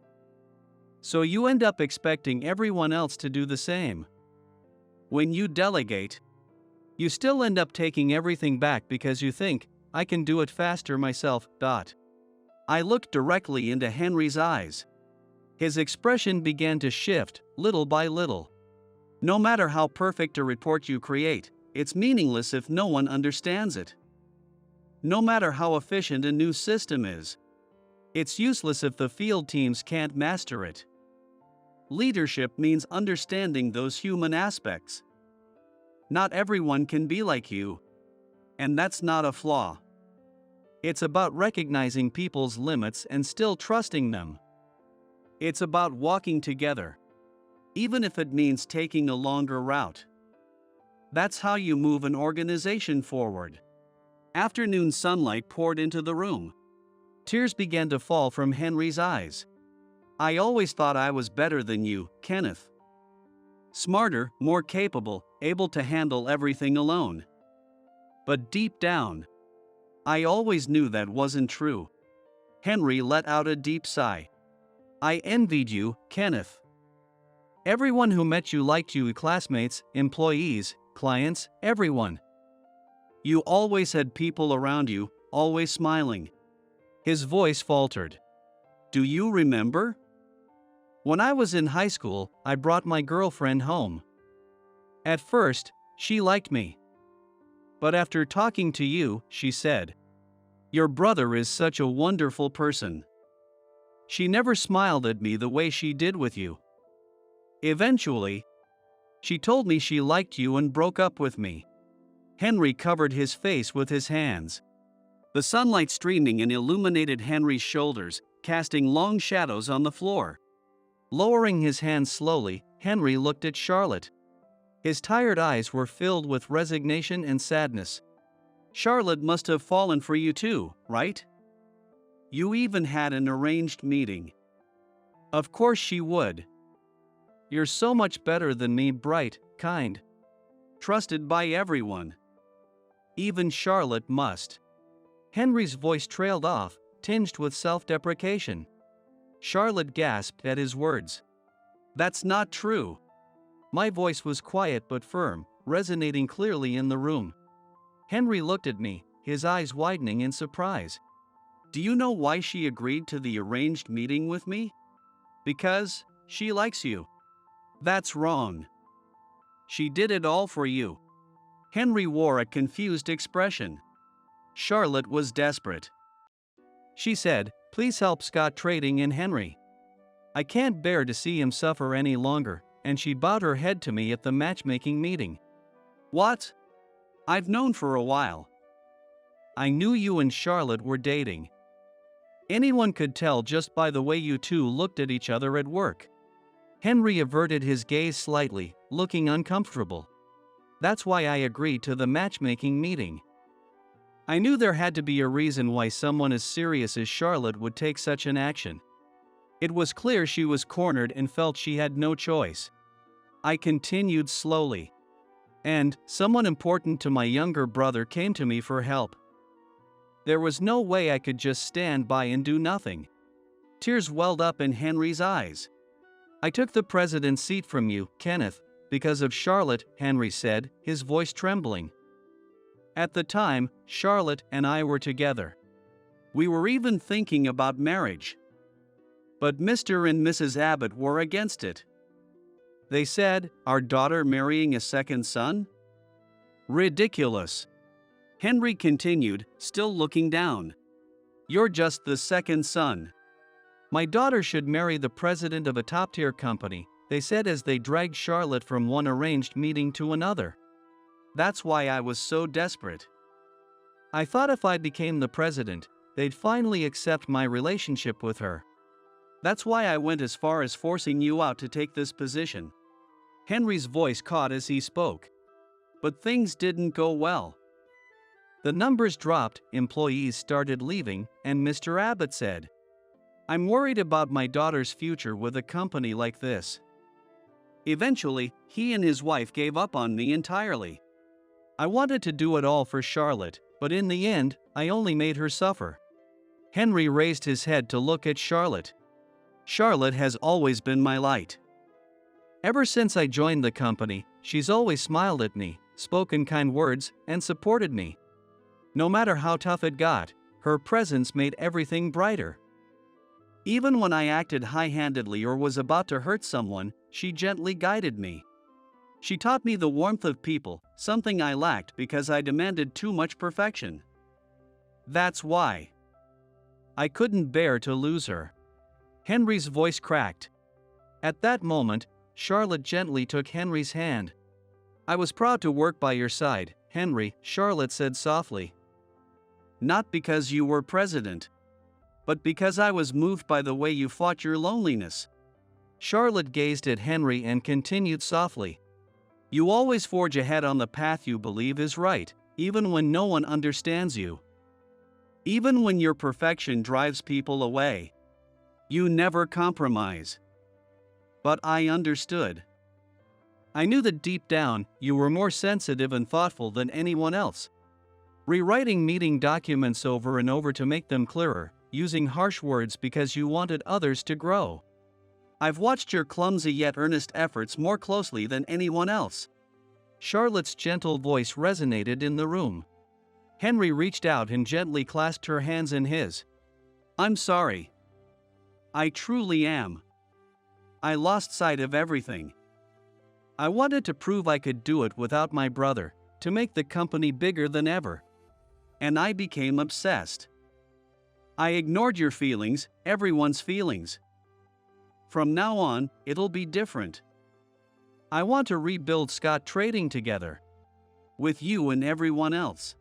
So you end up expecting everyone else to do the same. When you delegate, you still end up taking everything back because you think, I can do it faster myself. I looked directly into Henry's eyes. His expression began to shift, little by little. No matter how perfect a report you create, it's meaningless if no one understands it. No matter how efficient a new system is, it's useless if the field teams can't master it. Leadership means understanding those human aspects. Not everyone can be like you. And that's not a flaw. It's about recognizing people's limits and still trusting them. It's about walking together, even if it means taking a longer route. That's how you move an organization forward. Afternoon sunlight poured into the room. Tears began to fall from Henry's eyes. I always thought I was better than you, Kenneth. Smarter, more capable, able to handle everything alone. But deep down, I always knew that wasn't true. Henry let out a deep sigh. I envied you, Kenneth. Everyone who met you liked you, classmates, employees, clients, everyone. You always had people around you, always smiling. His voice faltered. Do you remember? When I was in high school, I brought my girlfriend home. At first, she liked me. But after talking to you, she said, your brother is such a wonderful person. She never smiled at me the way she did with you. Eventually, she told me she liked you and broke up with me. Henry covered his face with his hands. The sunlight streaming in illuminated Henry's shoulders, casting long shadows on the floor. Lowering his hands slowly, Henry looked at Charlotte. His tired eyes were filled with resignation and sadness. Charlotte must have fallen for you too, right? You even had an arranged meeting. Of course she would. You're so much better than me, bright, kind, trusted by everyone. Even Charlotte must. Henry's voice trailed off, tinged with self-deprecation. Charlotte gasped at his words. That's not true. My voice was quiet but firm, resonating clearly in the room. Henry looked at me, his eyes widening in surprise. Do you know why she agreed to the arranged meeting with me? Because she likes you. That's wrong. She did it all for you. Henry wore a confused expression. Charlotte was desperate. She said, "Please help Scott Trading and Henry. I can't bear to see him suffer any longer," and she bowed her head to me at the matchmaking meeting. "What? I've known for a while. I knew you and Charlotte were dating. Anyone could tell just by the way you two looked at each other at work." Henry averted his gaze slightly, looking uncomfortable. "That's why I agreed to the matchmaking meeting. I knew there had to be a reason why someone as serious as Charlotte would take such an action. It was clear she was cornered and felt she had no choice." I continued slowly. "And someone important to my younger brother came to me for help. There was no way I could just stand by and do nothing." Tears welled up in Henry's eyes. "I took the president's seat from you, Kenneth, because of Charlotte," Henry said, his voice trembling. "At the time, Charlotte and I were together. We were even thinking about marriage. But Mr. and Mrs. Abbott were against it. They said, 'Our daughter marrying a second son? Ridiculous.'" Henry continued, still looking down. "You're just the second son. My daughter should marry the president of a top-tier company," they said as they dragged Charlotte from one arranged meeting to another. That's why I was so desperate. I thought if I became the president, they'd finally accept my relationship with her. That's why I went as far as forcing you out to take this position." Henry's voice caught as he spoke. "But things didn't go well. The numbers dropped, employees started leaving, and Mr. Abbott said, 'I'm worried about my daughter's future with a company like this.' Eventually, he and his wife gave up on me entirely. I wanted to do it all for Charlotte, but in the end, I only made her suffer." Henry raised his head to look at Charlotte. "Charlotte has always been my light. Ever since I joined the company, she's always smiled at me, spoken kind words, and supported me. No matter how tough it got, her presence made everything brighter. Even when I acted high-handedly or was about to hurt someone, she gently guided me. She taught me the warmth of people, something I lacked because I demanded too much perfection. That's why I couldn't bear to lose her." Henry's voice cracked. At that moment, Charlotte gently took Henry's hand. "I was proud to work by your side, Henry," Charlotte said softly. "Not because you were president, but because I was moved by the way you fought your loneliness." Charlotte gazed at Henry and continued softly. "You always forge ahead on the path you believe is right, even when no one understands you. Even when your perfection drives people away. You never compromise." But I understood. I knew that deep down, you were more sensitive and thoughtful than anyone else. Rewriting meeting documents over and over to make them clearer, using harsh words because you wanted others to grow. I've watched your clumsy yet earnest efforts more closely than anyone else." Charlotte's gentle voice resonated in the room. Henry reached out and gently clasped her hands in his. "I'm sorry. I truly am. I lost sight of everything. I wanted to prove I could do it without my brother, to make the company bigger than ever. And I became obsessed. I ignored your feelings, everyone's feelings. From now on, it'll be different. I want to rebuild Scott Trading together. With you and everyone else.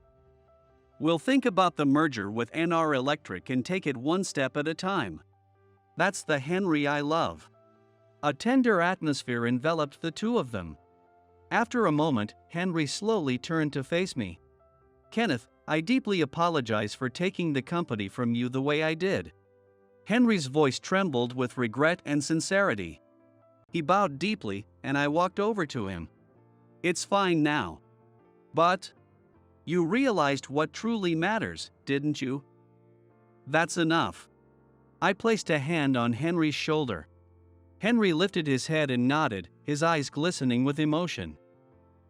We'll think about the merger with NR Electric and take it one step at a time. That's the Henry I love." A tender atmosphere enveloped the two of them. After a moment, Henry slowly turned to face me. "Kenneth, I deeply apologize for taking the company from you the way I did." Henry's voice trembled with regret and sincerity. He bowed deeply, and I walked over to him. "It's fine now. But you realized what truly matters, didn't you? That's enough." I placed a hand on Henry's shoulder. Henry lifted his head and nodded, his eyes glistening with emotion.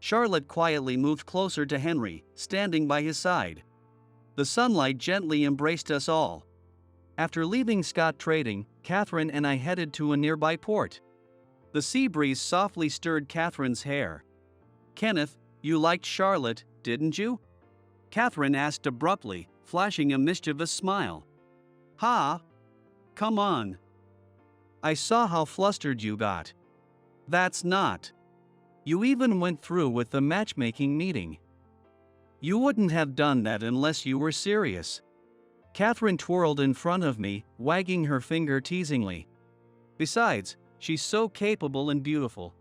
Charlotte quietly moved closer to Henry, standing by his side. The sunlight gently embraced us all. After leaving Scott Trading, Katherine and I headed to a nearby port. The sea breeze softly stirred Katherine's hair. "Kenneth, you liked Charlotte, didn't you?" Katherine asked abruptly, flashing a mischievous smile. "Ha! Come on. I saw how flustered you got. That's not. You even went through with the matchmaking meeting. You wouldn't have done that unless you were serious." Katherine twirled in front of me, wagging her finger teasingly. "Besides, she's so capable and beautiful.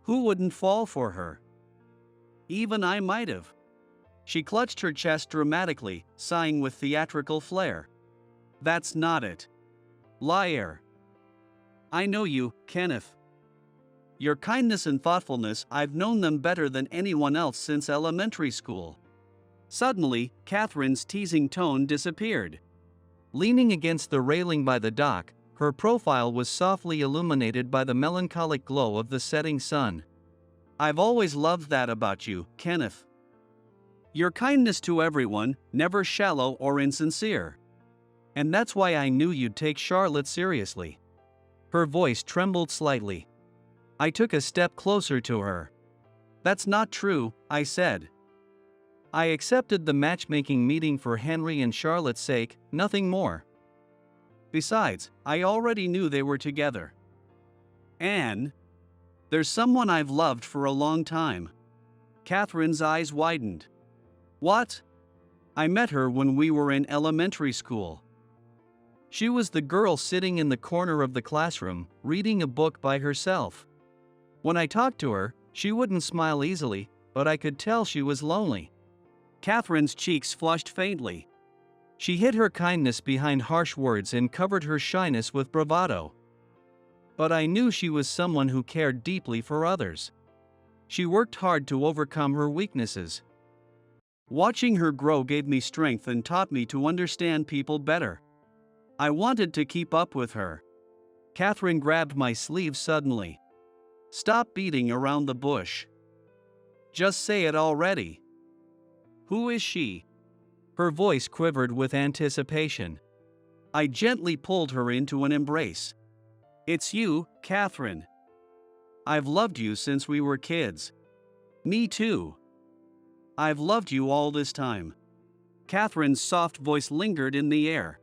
Who wouldn't fall for her? Even I might have." She clutched her chest dramatically, sighing with theatrical flair. "That's not it. Liar. I know you, Kenneth. Your kindness and thoughtfulness, I've known them better than anyone else since elementary school." Suddenly, Katherine's teasing tone disappeared. Leaning against the railing by the dock, her profile was softly illuminated by the melancholic glow of the setting sun. "I've always loved that about you, Kenneth. Your kindness to everyone, never shallow or insincere. And that's why I knew you'd take Charlotte seriously." Her voice trembled slightly. I took a step closer to her. "That's not true," I said. "I accepted the matchmaking meeting for Henry and Charlotte's sake, nothing more. Besides, I already knew they were together. And there's someone I've loved for a long time." Katherine's eyes widened. "What?" "I met her when we were in elementary school. She was the girl sitting in the corner of the classroom, reading a book by herself. When I talked to her, she wouldn't smile easily, but I could tell she was lonely." Katherine's cheeks flushed faintly. She hid her kindness behind harsh words and covered her shyness with bravado. "But I knew she was someone who cared deeply for others. She worked hard to overcome her weaknesses. Watching her grow gave me strength and taught me to understand people better. I wanted to keep up with her." Katherine grabbed my sleeve suddenly. "Stop beating around the bush. Just say it already. Who is she?" Her voice quivered with anticipation. I gently pulled her into an embrace. "It's you, Katherine. I've loved you since we were kids." "Me too. I've loved you all this time." Katherine's soft voice lingered in the air.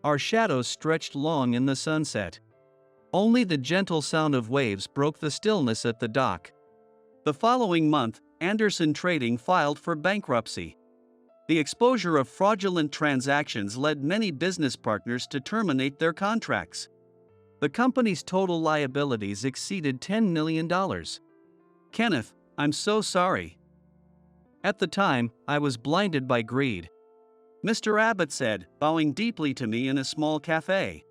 Our shadows stretched long in the sunset. Only the gentle sound of waves broke the stillness at the dock. The following month, Anderson Trading filed for bankruptcy. The exposure of fraudulent transactions led many business partners to terminate their contracts. The company's total liabilities exceeded $10 million. "Kenneth, I'm so sorry." At the time, I was blinded by greed. Mr. Abbott said, bowing deeply to me in a small cafe.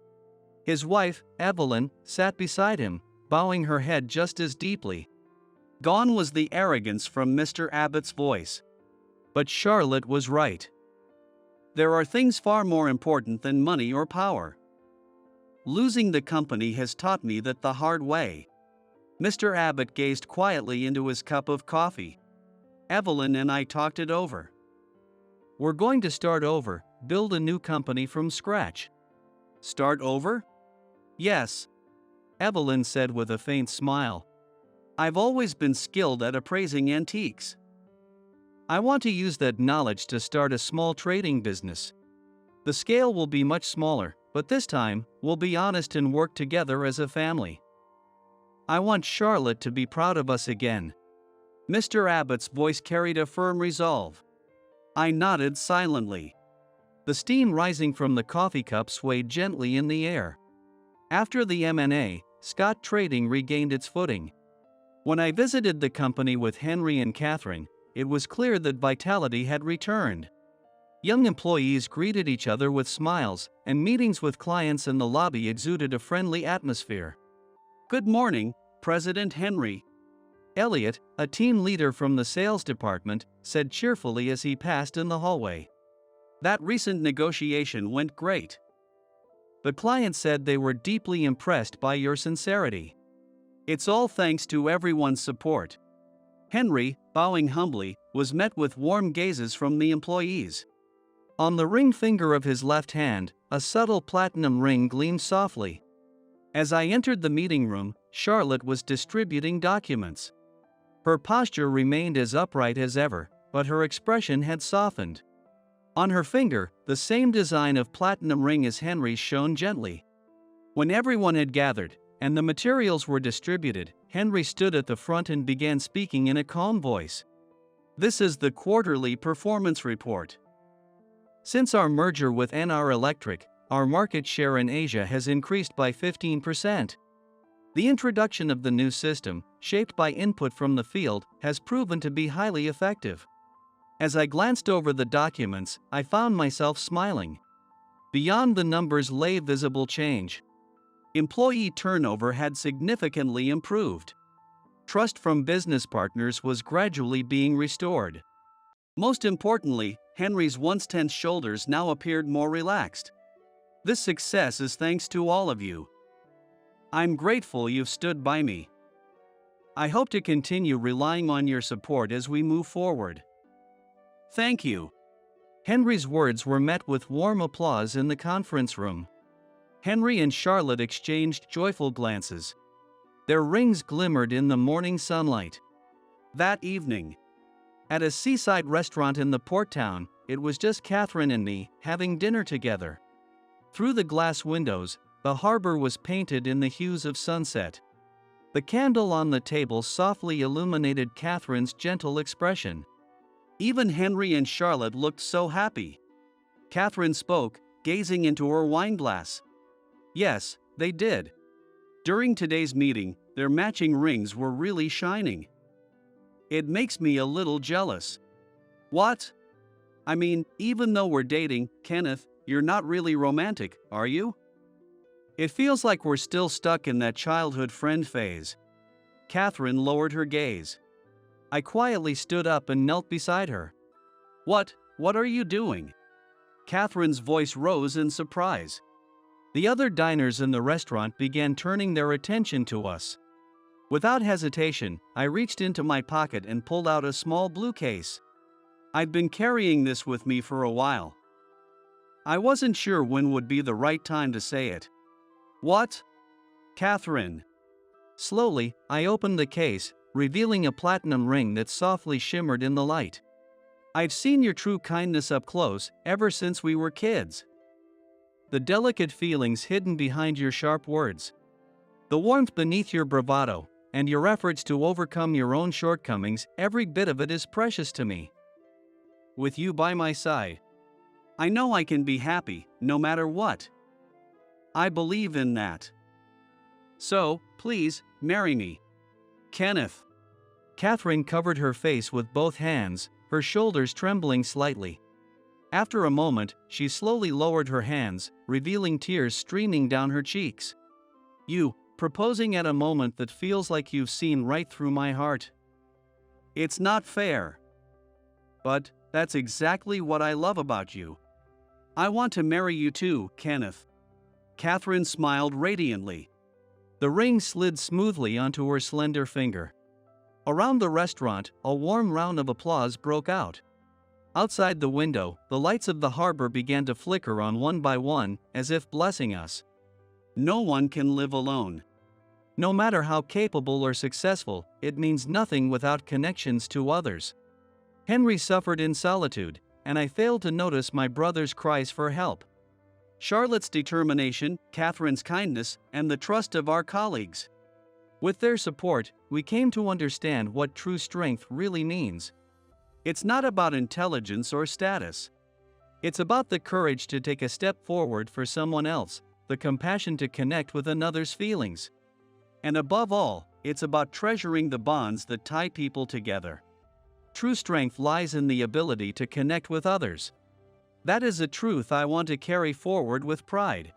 His wife, Evelyn, sat beside him, bowing her head just as deeply. Gone was the arrogance from Mr. Abbott's voice. But Charlotte was right. There are things far more important than money or power. Losing the company has taught me that the hard way. Mr. Abbott gazed quietly into his cup of coffee. Evelyn and I talked it over. "We're going to start over, build a new company from scratch." "Start over?" "Yes," Evelyn said with a faint smile. "I've always been skilled at appraising antiques. I want to use that knowledge to start a small trading business. The scale will be much smaller, but this time, we'll be honest and work together as a family. I want Charlotte to be proud of us again." Mr. Abbott's voice carried a firm resolve. I nodded silently. The steam rising from the coffee cup swayed gently in the air. After the M&A, Scott Trading regained its footing. When I visited the company with Henry and Katherine, it was clear that vitality had returned. Young employees greeted each other with smiles, and meetings with clients in the lobby exuded a friendly atmosphere. "Good morning, President Henry." Elliot, a team leader from the sales department, said cheerfully as he passed in the hallway. "That recent negotiation went great. The client said they were deeply impressed by your sincerity. It's all thanks to everyone's support." Henry, bowing humbly, was met with warm gazes from the employees. On the ring finger of his left hand, a subtle platinum ring gleamed softly. As I entered the meeting room, Charlotte was distributing documents. Her posture remained as upright as ever, but her expression had softened. On her finger, the same design of platinum ring as Henry's shone gently. When everyone had gathered, and the materials were distributed, Henry stood at the front and began speaking in a calm voice. "This is the quarterly performance report. Since our merger with NR Electric, our market share in Asia has increased by 15%. The introduction of the new system, shaped by input from the field, has proven to be highly effective." As I glanced over the documents, I found myself smiling. Beyond the numbers lay visible change. Employee turnover had significantly improved. Trust from business partners was gradually being restored. Most importantly, Henry's once tense shoulders now appeared more relaxed. This success is thanks to all of you. I'm grateful you've stood by me. I hope to continue relying on your support as we move forward. Thank you. Henry's words were met with warm applause in the conference room. Henry and Charlotte exchanged joyful glances. Their rings glimmered in the morning sunlight. That evening, at a seaside restaurant in the port town, it was just Katherine and me having dinner together. Through the glass windows, the harbor was painted in the hues of sunset. The candle on the table softly illuminated Katherine's gentle expression. Even Henry and Charlotte looked so happy. Katherine spoke, gazing into her wineglass. Yes, they did. During today's meeting, their matching rings were really shining. It makes me a little jealous. What? I mean, even though we're dating, Kenneth, you're not really romantic, are you? It feels like we're still stuck in that childhood friend phase. Katherine lowered her gaze. I quietly stood up and knelt beside her. What are you doing? Katherine's voice rose in surprise. The other diners in the restaurant began turning their attention to us. Without hesitation, I reached into my pocket and pulled out a small blue case. I'd been carrying this with me for a while. I wasn't sure when would be the right time to say it. What? Katherine. Slowly, I opened the case, revealing a platinum ring that softly shimmered in the light. I've seen your true kindness up close ever since we were kids. The delicate feelings hidden behind your sharp words. The warmth beneath your bravado, and your efforts to overcome your own shortcomings, every bit of it is precious to me. With you by my side, I know I can be happy, no matter what. I believe in that. So, please, marry me. Kenneth. Katherine covered her face with both hands, her shoulders trembling slightly. After a moment, she slowly lowered her hands, revealing tears streaming down her cheeks. You, proposing at a moment that feels like you've seen right through my heart. It's not fair. But that's exactly what I love about you. I want to marry you too, Kenneth. Katherine smiled radiantly. The ring slid smoothly onto her slender finger. Around the restaurant, a warm round of applause broke out. Outside the window, the lights of the harbor began to flicker on one by one, as if blessing us. No one can live alone. No matter how capable or successful, it means nothing without connections to others. Henry suffered in solitude, and I failed to notice my brother's cries for help. Charlotte's determination, Katherine's kindness, and the trust of our colleagues. With their support, we came to understand what true strength really means. It's not about intelligence or status. It's about the courage to take a step forward for someone else, the compassion to connect with another's feelings. And above all, it's about treasuring the bonds that tie people together. True strength lies in the ability to connect with others. That is a truth I want to carry forward with pride.